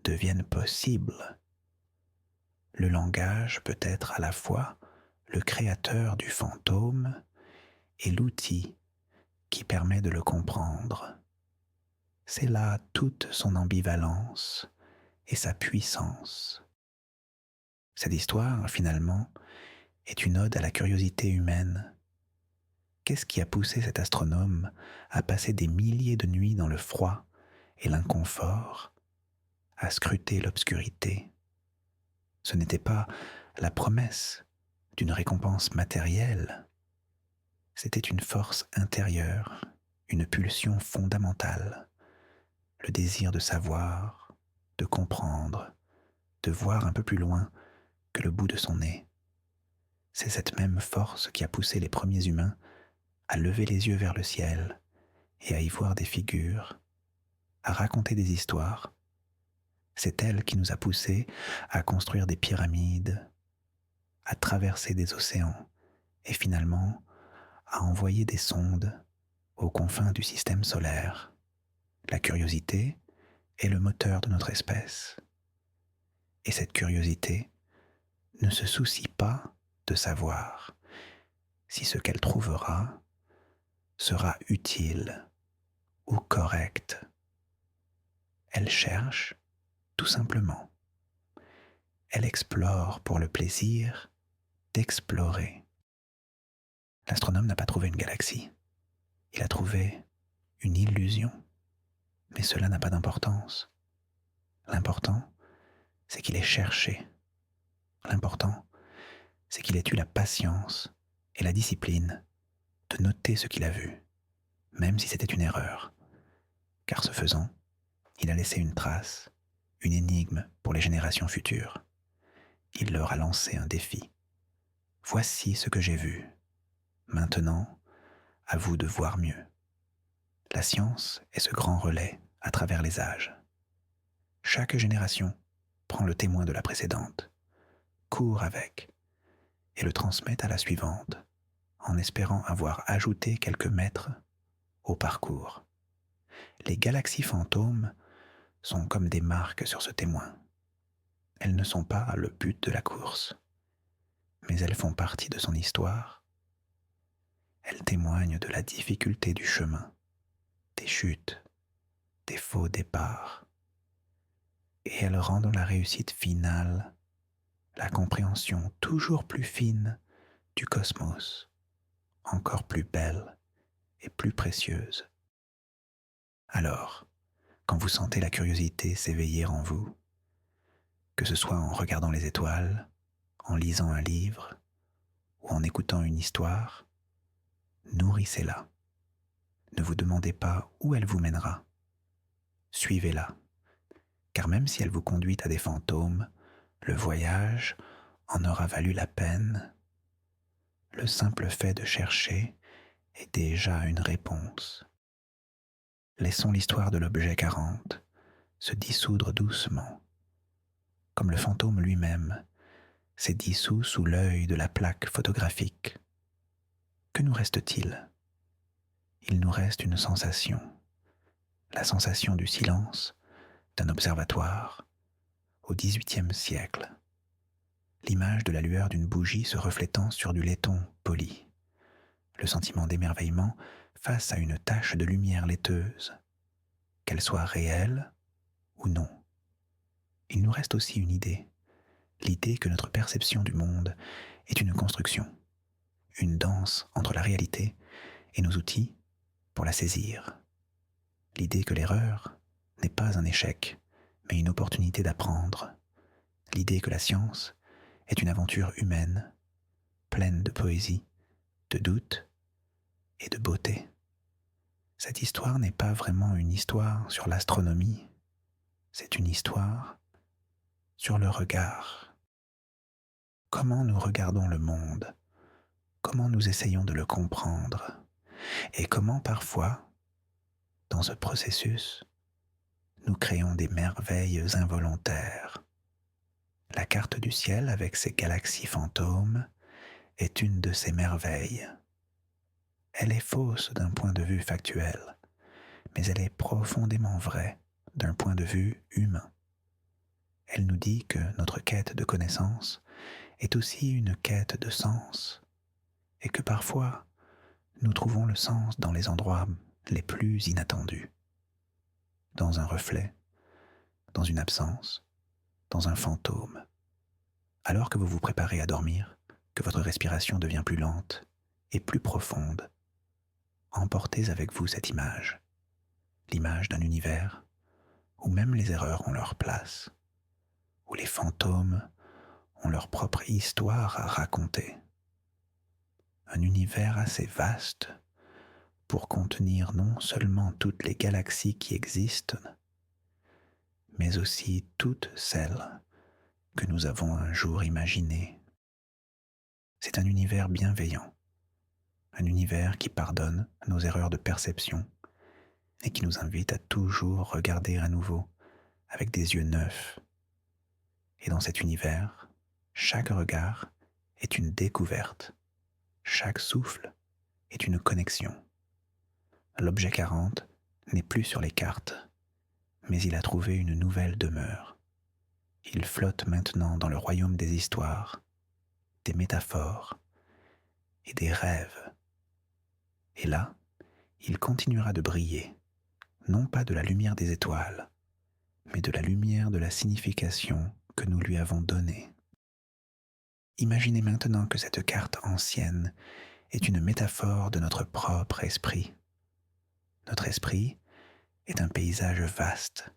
devienne possible. Le langage peut être à la fois le créateur du fantôme et l'outil qui permet de le comprendre. C'est là toute son ambivalence et sa puissance. Cette histoire, finalement, est une ode à la curiosité humaine. Qu'est-ce qui a poussé cet astronome à passer des milliers de nuits dans le froid et l'inconfort, à scruter l'obscurité? Ce n'était pas la promesse d'une récompense matérielle, c'était une force intérieure, une pulsion fondamentale, le désir de savoir, de comprendre, de voir un peu plus loin que le bout de son nez. C'est cette même force qui a poussé les premiers humains à lever les yeux vers le ciel et à y voir des figures, à raconter des histoires. C'est elle qui nous a poussés à construire des pyramides, à traverser des océans et finalement à envoyer des sondes aux confins du système solaire. La curiosité est le moteur de notre espèce. Et cette curiosité ne se soucie pas de savoir si ce qu'elle trouvera sera utile ou correct. Elle cherche tout simplement. Elle explore pour le plaisir d'explorer. L'astronome n'a pas trouvé une galaxie. Il a trouvé une illusion. Mais cela n'a pas d'importance. L'important, c'est qu'il ait cherché. L'important, c'est qu'il ait eu la patience et la discipline de noter ce qu'il a vu, même si c'était une erreur, car ce faisant, il a laissé une trace, une énigme pour les générations futures. Il leur a lancé un défi. Voici ce que j'ai vu. Maintenant, à vous de voir mieux. La science est ce grand relais à travers les âges. Chaque génération prend le témoin de la précédente, court avec, et le transmet à la suivante, en espérant avoir ajouté quelques mètres au parcours. Les galaxies fantômes sont comme des marques sur ce témoin. Elles ne sont pas le but de la course, mais elles font partie de son histoire. Elles témoignent de la difficulté du chemin, des chutes, des faux départs, et elles rendent la réussite finale, la compréhension toujours plus fine du cosmos, encore plus belle et plus précieuse. Alors, quand vous sentez la curiosité s'éveiller en vous, que ce soit en regardant les étoiles, en lisant un livre ou en écoutant une histoire, nourrissez-la. Ne vous demandez pas où elle vous mènera. Suivez-la, car même si elle vous conduit à des fantômes, le voyage en aura valu la peine. Le simple fait de chercher est déjà une réponse. Laissons l'histoire de l'objet 40 se dissoudre doucement, comme le fantôme lui-même s'est dissous sous l'œil de la plaque photographique. Que nous reste-t-il ? Il nous reste une sensation, la sensation du silence d'un observatoire au XVIIIe siècle, l'image de la lueur d'une bougie se reflétant sur du laiton poli, le sentiment d'émerveillement face à une tache de lumière laiteuse, qu'elle soit réelle ou non. Il nous reste aussi une idée, l'idée que notre perception du monde est une construction, une danse entre la réalité et nos outils pour la saisir. L'idée que l'erreur n'est pas un échec, mais une opportunité d'apprendre. L'idée que la science est une aventure humaine, pleine de poésie, de doute et de beauté. Cette histoire n'est pas vraiment une histoire sur l'astronomie, c'est une histoire sur le regard. Comment nous regardons le monde, comment nous essayons de le comprendre, et comment parfois, dans ce processus, nous créons des merveilles involontaires. La carte du ciel avec ses galaxies fantômes est une de ces merveilles. Elle est fausse d'un point de vue factuel, mais elle est profondément vraie d'un point de vue humain. Elle nous dit que notre quête de connaissance est aussi une quête de sens, et que parfois nous trouvons le sens dans les endroits les plus inattendus, dans un reflet, dans une absence, dans un fantôme. Alors que vous vous préparez à dormir, que votre respiration devient plus lente et plus profonde, emportez avec vous cette image, l'image d'un univers où même les erreurs ont leur place, où les fantômes ont leur propre histoire à raconter. Un univers assez vaste pour contenir non seulement toutes les galaxies qui existent, mais aussi toutes celles que nous avons un jour imaginées. C'est un univers bienveillant, un univers qui pardonne nos erreurs de perception et qui nous invite à toujours regarder à nouveau avec des yeux neufs. Et dans cet univers, chaque regard est une découverte, chaque souffle est une connexion. L'objet 40 n'est plus sur les cartes, mais il a trouvé une nouvelle demeure. Il flotte maintenant dans le royaume des histoires, des métaphores et des rêves. Et là, il continuera de briller, non pas de la lumière des étoiles, mais de la lumière de la signification que nous lui avons donnée. Imaginez maintenant que cette carte ancienne est une métaphore de notre propre esprit. Notre esprit est un paysage vaste,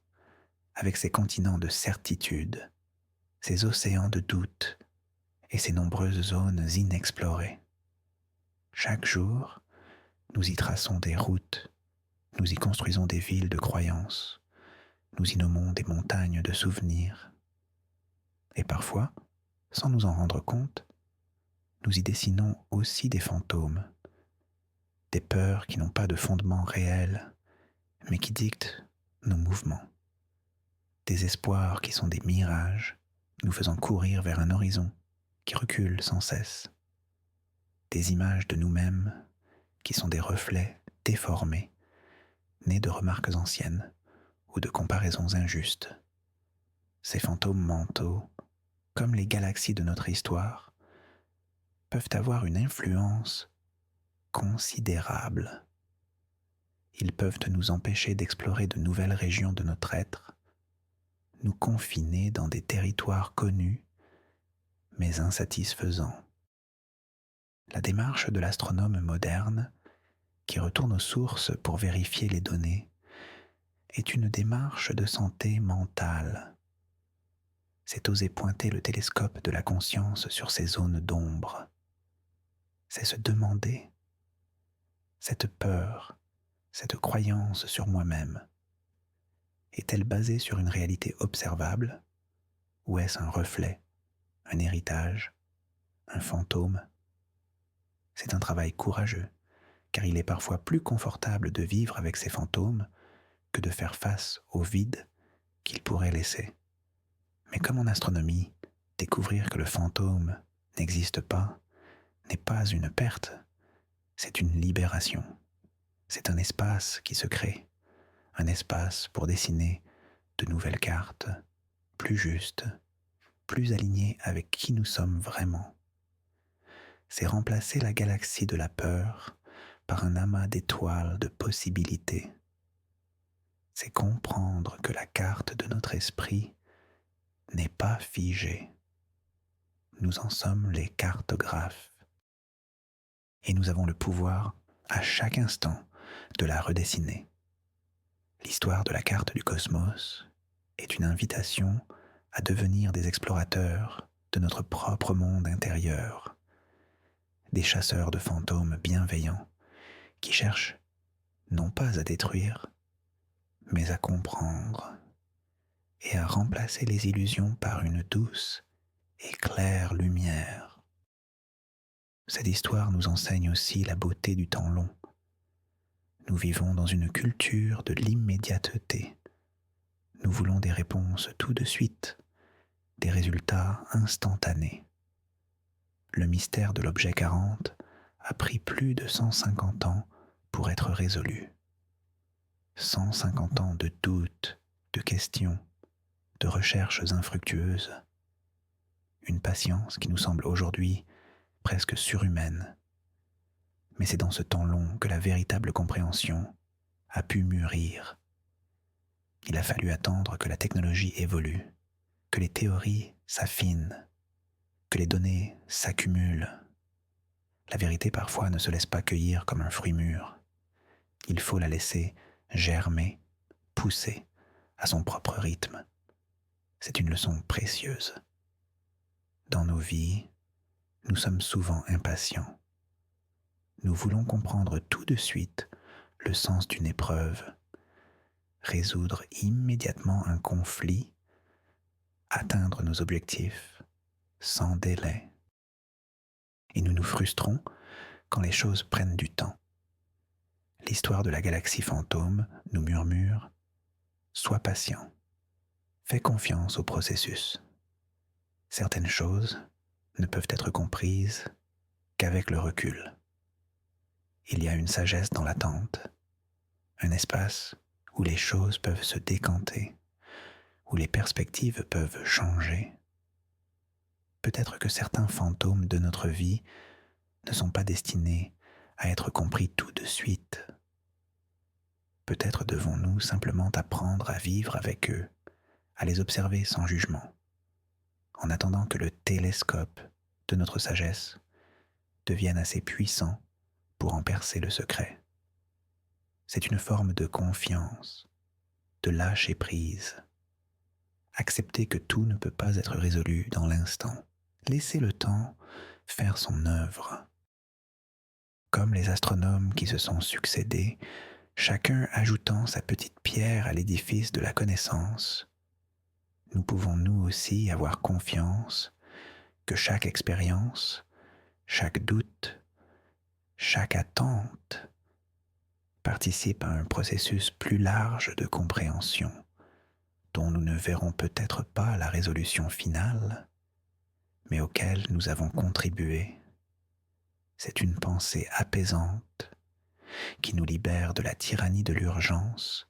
avec ses continents de certitude, ses océans de doute et ses nombreuses zones inexplorées. Chaque jour, nous y traçons des routes, Nous y construisons des villes de croyances, nous y nommons des montagnes de souvenirs. Et parfois, sans nous en rendre compte, nous y dessinons aussi des fantômes, des peurs qui n'ont pas de fondement réel, mais qui dictent nos mouvements, des espoirs qui sont des mirages, nous faisant courir vers un horizon qui recule sans cesse, des images de nous-mêmes qui sont des reflets déformés, nés de remarques anciennes ou de comparaisons injustes. Ces fantômes mentaux, comme les galaxies de notre histoire, peuvent avoir une influence considérable. Ils peuvent nous empêcher d'explorer de nouvelles régions de notre être, nous confiner dans des territoires connus mais insatisfaisants. La démarche de l'astronome moderne, qui retourne aux sources pour vérifier les données, est une démarche de santé mentale. C'est oser pointer le télescope de la conscience sur ces zones d'ombre. C'est se demander, cette peur, cette croyance sur moi-même, est-elle basée sur une réalité observable ou est-ce un reflet, un héritage, un fantôme? C'est un travail courageux, car il est parfois plus confortable de vivre avec ces fantômes que de faire face au vide qu'ils pourraient laisser. Mais comme en astronomie, découvrir que le fantôme n'existe pas n'est pas une perte, c'est une libération. C'est un espace qui se crée, un espace pour dessiner de nouvelles cartes, plus justes, plus alignées avec qui nous sommes vraiment. C'est remplacer la galaxie de la peur par un amas d'étoiles de possibilités. C'est comprendre que la carte de notre esprit n'est pas figée. Nous en sommes les cartographes. Et nous avons le pouvoir, à chaque instant, de la redessiner. L'histoire de la carte du cosmos est une invitation à devenir des explorateurs de notre propre monde intérieur, des chasseurs de fantômes bienveillants qui cherchent non pas à détruire, mais à comprendre et à remplacer les illusions par une douce et claire lumière. Cette histoire nous enseigne aussi la beauté du temps long. Nous vivons dans une culture de l'immédiateté. Nous voulons des réponses tout de suite, des résultats instantanés. Le mystère de l'objet 40 a pris plus de 150 ans pour être résolu. 150 ans de doutes, de questions, de recherches infructueuses. Une patience qui nous semble aujourd'hui presque surhumaine. Mais c'est dans ce temps long que la véritable compréhension a pu mûrir. Il a fallu attendre que la technologie évolue, que les théories s'affinent, que les données s'accumulent. La vérité parfois ne se laisse pas cueillir comme un fruit mûr. Il faut la laisser germer, pousser à son propre rythme. C'est une leçon précieuse. Dans nos vies, nous sommes souvent impatients. Nous voulons comprendre tout de suite le sens d'une épreuve, résoudre immédiatement un conflit, atteindre nos objectifs sans délai. Et nous nous frustrons quand les choses prennent du temps. L'histoire de la galaxie fantôme nous murmure « Sois patient, fais confiance au processus. Certaines choses ne peuvent être comprises qu'avec le recul. Il y a une sagesse dans l'attente, un espace où les choses peuvent se décanter, où les perspectives peuvent changer. Peut-être que certains fantômes de notre vie ne sont pas destinés à être compris tout de suite. Peut-être devons-nous simplement apprendre à vivre avec eux, à les observer sans jugement, en attendant que le télescope de notre sagesse devienne assez puissant pour en percer le secret. C'est une forme de confiance, de lâcher prise. Accepter que tout ne peut pas être résolu dans l'instant. Laisser le temps faire son œuvre. Comme les astronomes qui se sont succédés, chacun ajoutant sa petite pierre à l'édifice de la connaissance, nous pouvons nous aussi avoir confiance que chaque expérience, chaque doute, chaque attente participe à un processus plus large de compréhension dont nous ne verrons peut-être pas la résolution finale, mais auquel nous avons contribué. C'est une pensée apaisante qui nous libère de la tyrannie de l'urgence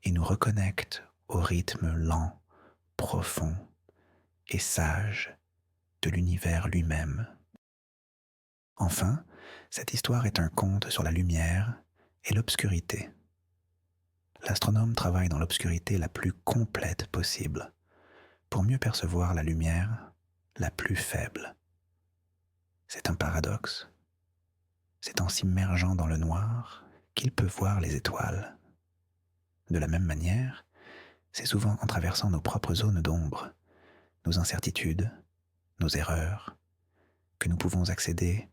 et nous reconnecte au rythme lent, profond et sage de l'univers lui-même. Enfin, cette histoire est un conte sur la lumière et l'obscurité. L'astronome travaille dans l'obscurité la plus complète possible pour mieux percevoir la lumière la plus faible. C'est un paradoxe. C'est en s'immergeant dans le noir qu'il peut voir les étoiles. De la même manière, c'est souvent en traversant nos propres zones d'ombre, nos incertitudes, nos erreurs, que nous pouvons accéder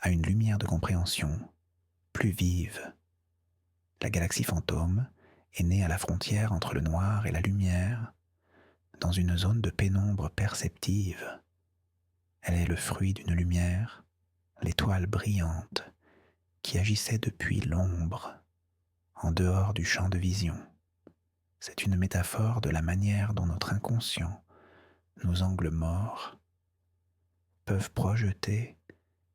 à une lumière de compréhension plus vive. La galaxie fantôme est née à la frontière entre le noir et la lumière, dans une zone de pénombre perceptive. Elle est le fruit d'une lumière, l'étoile brillante, qui agissait depuis l'ombre, en dehors du champ de vision. C'est une métaphore de la manière dont notre inconscient, nos angles morts, peuvent projeter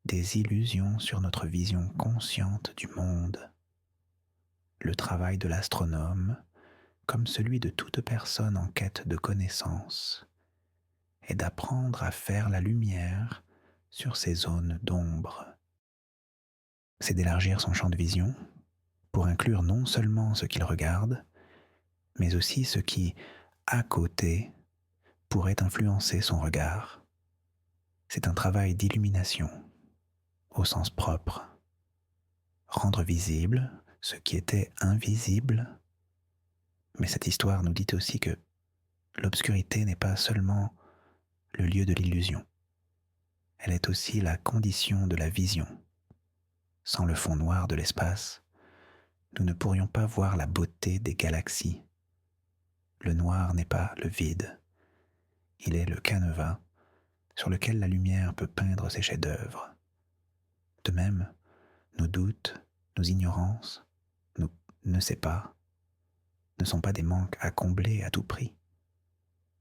des illusions sur notre vision consciente du monde. Le travail de l'astronome, comme celui de toute personne en quête de connaissance, est d'apprendre à faire la lumière sur ces zones d'ombre. C'est d'élargir son champ de vision pour inclure non seulement ce qu'il regarde, mais aussi ce qui, à côté, pourrait influencer son regard. C'est un travail d'illumination, au sens propre. Rendre visible ce qui était invisible. Mais cette histoire nous dit aussi que l'obscurité n'est pas seulement le lieu de l'illusion. Elle est aussi la condition de la vision. Sans le fond noir de l'espace, nous ne pourrions pas voir la beauté des galaxies. Le noir n'est pas le vide. Il est le canevas sur lequel la lumière peut peindre ses chefs-d'œuvre. De même, nos doutes, nos ignorances, nos ne sais pas, ne sont pas des manques à combler à tout prix.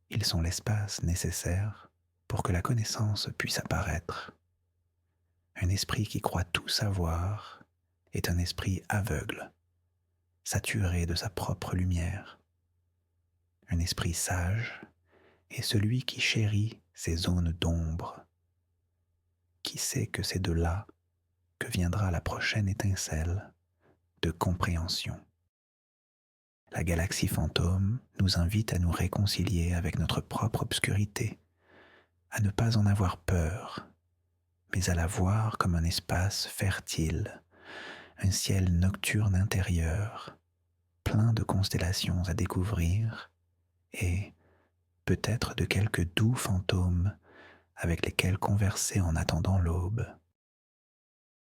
Ils sont l'espace nécessaire pour que la connaissance puisse apparaître. Un esprit qui croit tout savoir est un esprit aveugle, saturé de sa propre lumière. Un esprit sage est celui qui chérit ces zones d'ombre, qui sait que c'est de là que viendra la prochaine étincelle de compréhension. La galaxie fantôme nous invite à nous réconcilier avec notre propre obscurité, à ne pas en avoir peur, mais à la voir comme un espace fertile, un ciel nocturne intérieur, plein de constellations à découvrir et peut-être de quelques doux fantômes avec lesquels converser en attendant l'aube.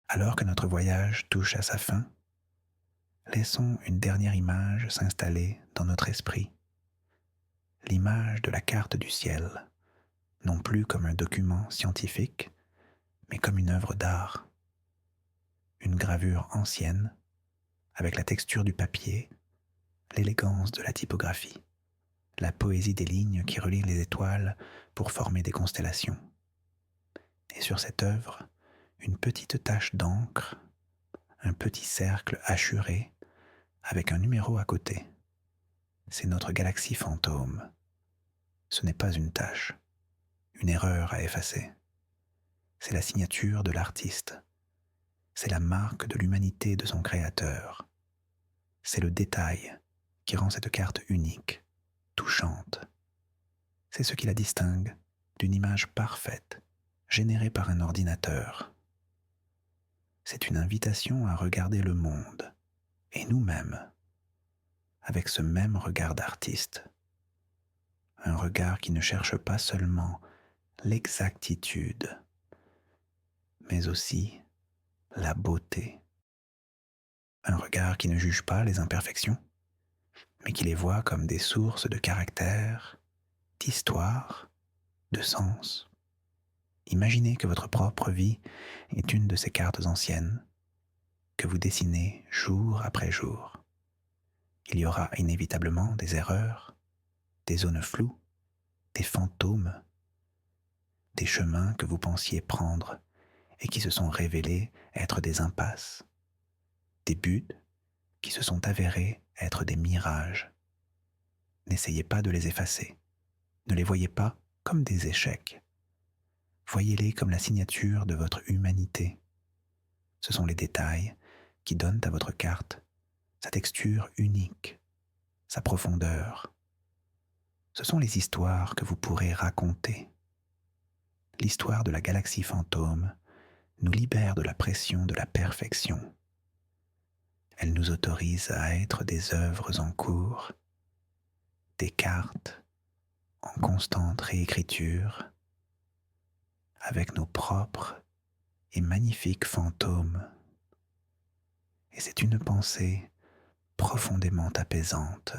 Alors que notre voyage touche à sa fin, laissons une dernière image s'installer dans notre esprit. L'image de la carte du ciel, non plus comme un document scientifique, mais comme une œuvre d'art. Une gravure ancienne, avec la texture du papier, l'élégance de la typographie, la poésie des lignes qui relient les étoiles pour former des constellations. Et sur cette œuvre, une petite tache d'encre, un petit cercle hachuré, avec un numéro à côté. C'est notre galaxie fantôme. Ce n'est pas une tache, une erreur à effacer. C'est la signature de l'artiste. C'est la marque de l'humanité de son créateur. C'est le détail qui rend cette carte unique, touchante. C'est ce qui la distingue d'une image parfaite, générée par un ordinateur. C'est une invitation à regarder le monde, et nous-mêmes, avec ce même regard d'artiste. Un regard qui ne cherche pas seulement l'exactitude, mais aussi la beauté. Un regard qui ne juge pas les imperfections, mais qui les voit comme des sources de caractère, d'histoire, de sens. Imaginez que votre propre vie est une de ces cartes anciennes que vous dessinez jour après jour. Il y aura inévitablement des erreurs, des zones floues, des fantômes, des chemins que vous pensiez prendre et qui se sont révélés être des impasses, des buts qui se sont avérés être des mirages. N'essayez pas de les effacer. Ne les voyez pas comme des échecs. Voyez-les comme la signature de votre humanité. Ce sont les détails qui donnent à votre carte sa texture unique, sa profondeur. Ce sont les histoires que vous pourrez raconter. L'histoire de la galaxie fantôme nous libère de la pression de la perfection. Elle nous autorise à être des œuvres en cours, des cartes en constante réécriture, avec nos propres et magnifiques fantômes. Et c'est une pensée profondément apaisante,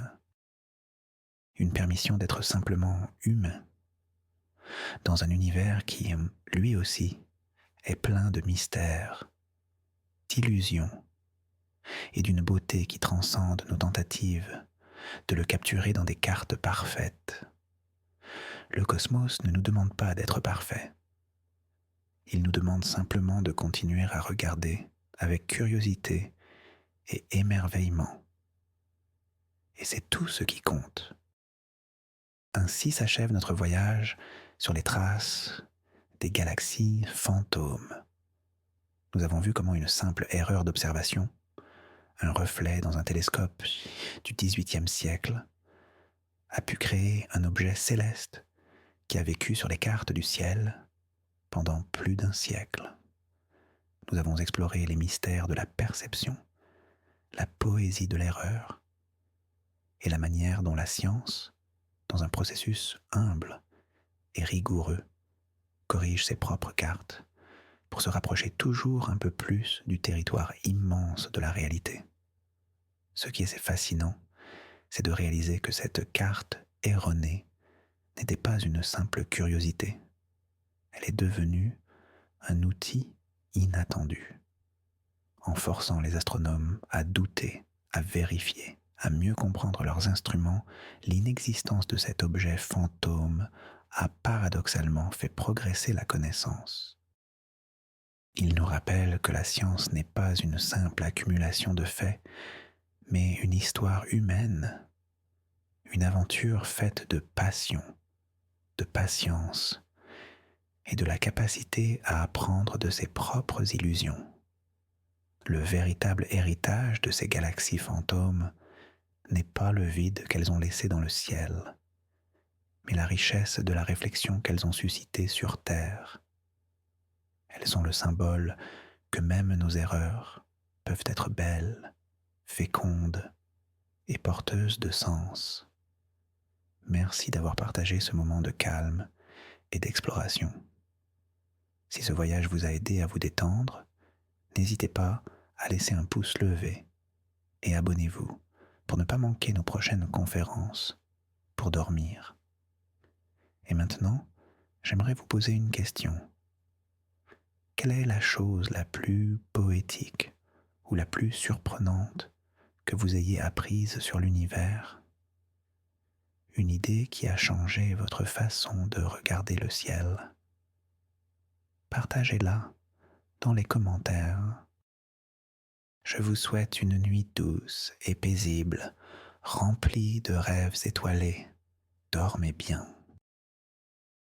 une permission d'être simplement humain, dans un univers qui, lui aussi, est plein de mystères, d'illusions et d'une beauté qui transcende nos tentatives de le capturer dans des cartes parfaites. Le cosmos ne nous demande pas d'être parfait. Il nous demande simplement de continuer à regarder avec curiosité et émerveillement. Et c'est tout ce qui compte. Ainsi s'achève notre voyage sur les traces des galaxies fantômes. Nous avons vu comment une simple erreur d'observation, un reflet dans un télescope du XVIIIe siècle, a pu créer un objet céleste qui a vécu sur les cartes du ciel pendant plus d'un siècle. Nous avons exploré les mystères de la perception, la poésie de l'erreur et la manière dont la science, dans un processus humble et rigoureux, corrige ses propres cartes pour se rapprocher toujours un peu plus du territoire immense de la réalité. Ce qui est fascinant, c'est de réaliser que cette carte erronée n'était pas une simple curiosité. Elle est devenue un outil inattendu, en forçant les astronomes à douter, à vérifier, à mieux comprendre leurs instruments. L'inexistence de cet objet fantôme a paradoxalement fait progresser la connaissance. Il nous rappelle que la science n'est pas une simple accumulation de faits, mais une histoire humaine, une aventure faite de passion, de patience et de la capacité à apprendre de ses propres illusions. Le véritable héritage de ces galaxies fantômes n'est pas le vide qu'elles ont laissé dans le ciel, mais la richesse de la réflexion qu'elles ont suscitée sur Terre. Elles sont le symbole que même nos erreurs peuvent être belles, fécondes et porteuses de sens. Merci d'avoir partagé ce moment de calme et d'exploration. Si ce voyage vous a aidé à vous détendre, n'hésitez pas à laisser un pouce levé et abonnez-vous pour ne pas manquer nos prochaines conférences pour dormir. Et maintenant, j'aimerais vous poser une question. Quelle est la chose la plus poétique ou la plus surprenante que vous ayez apprise sur l'univers? Une idée qui a changé votre façon de regarder le ciel? Partagez-la dans les commentaires. Je vous souhaite une nuit douce et paisible, remplie de rêves étoilés. Dormez bien.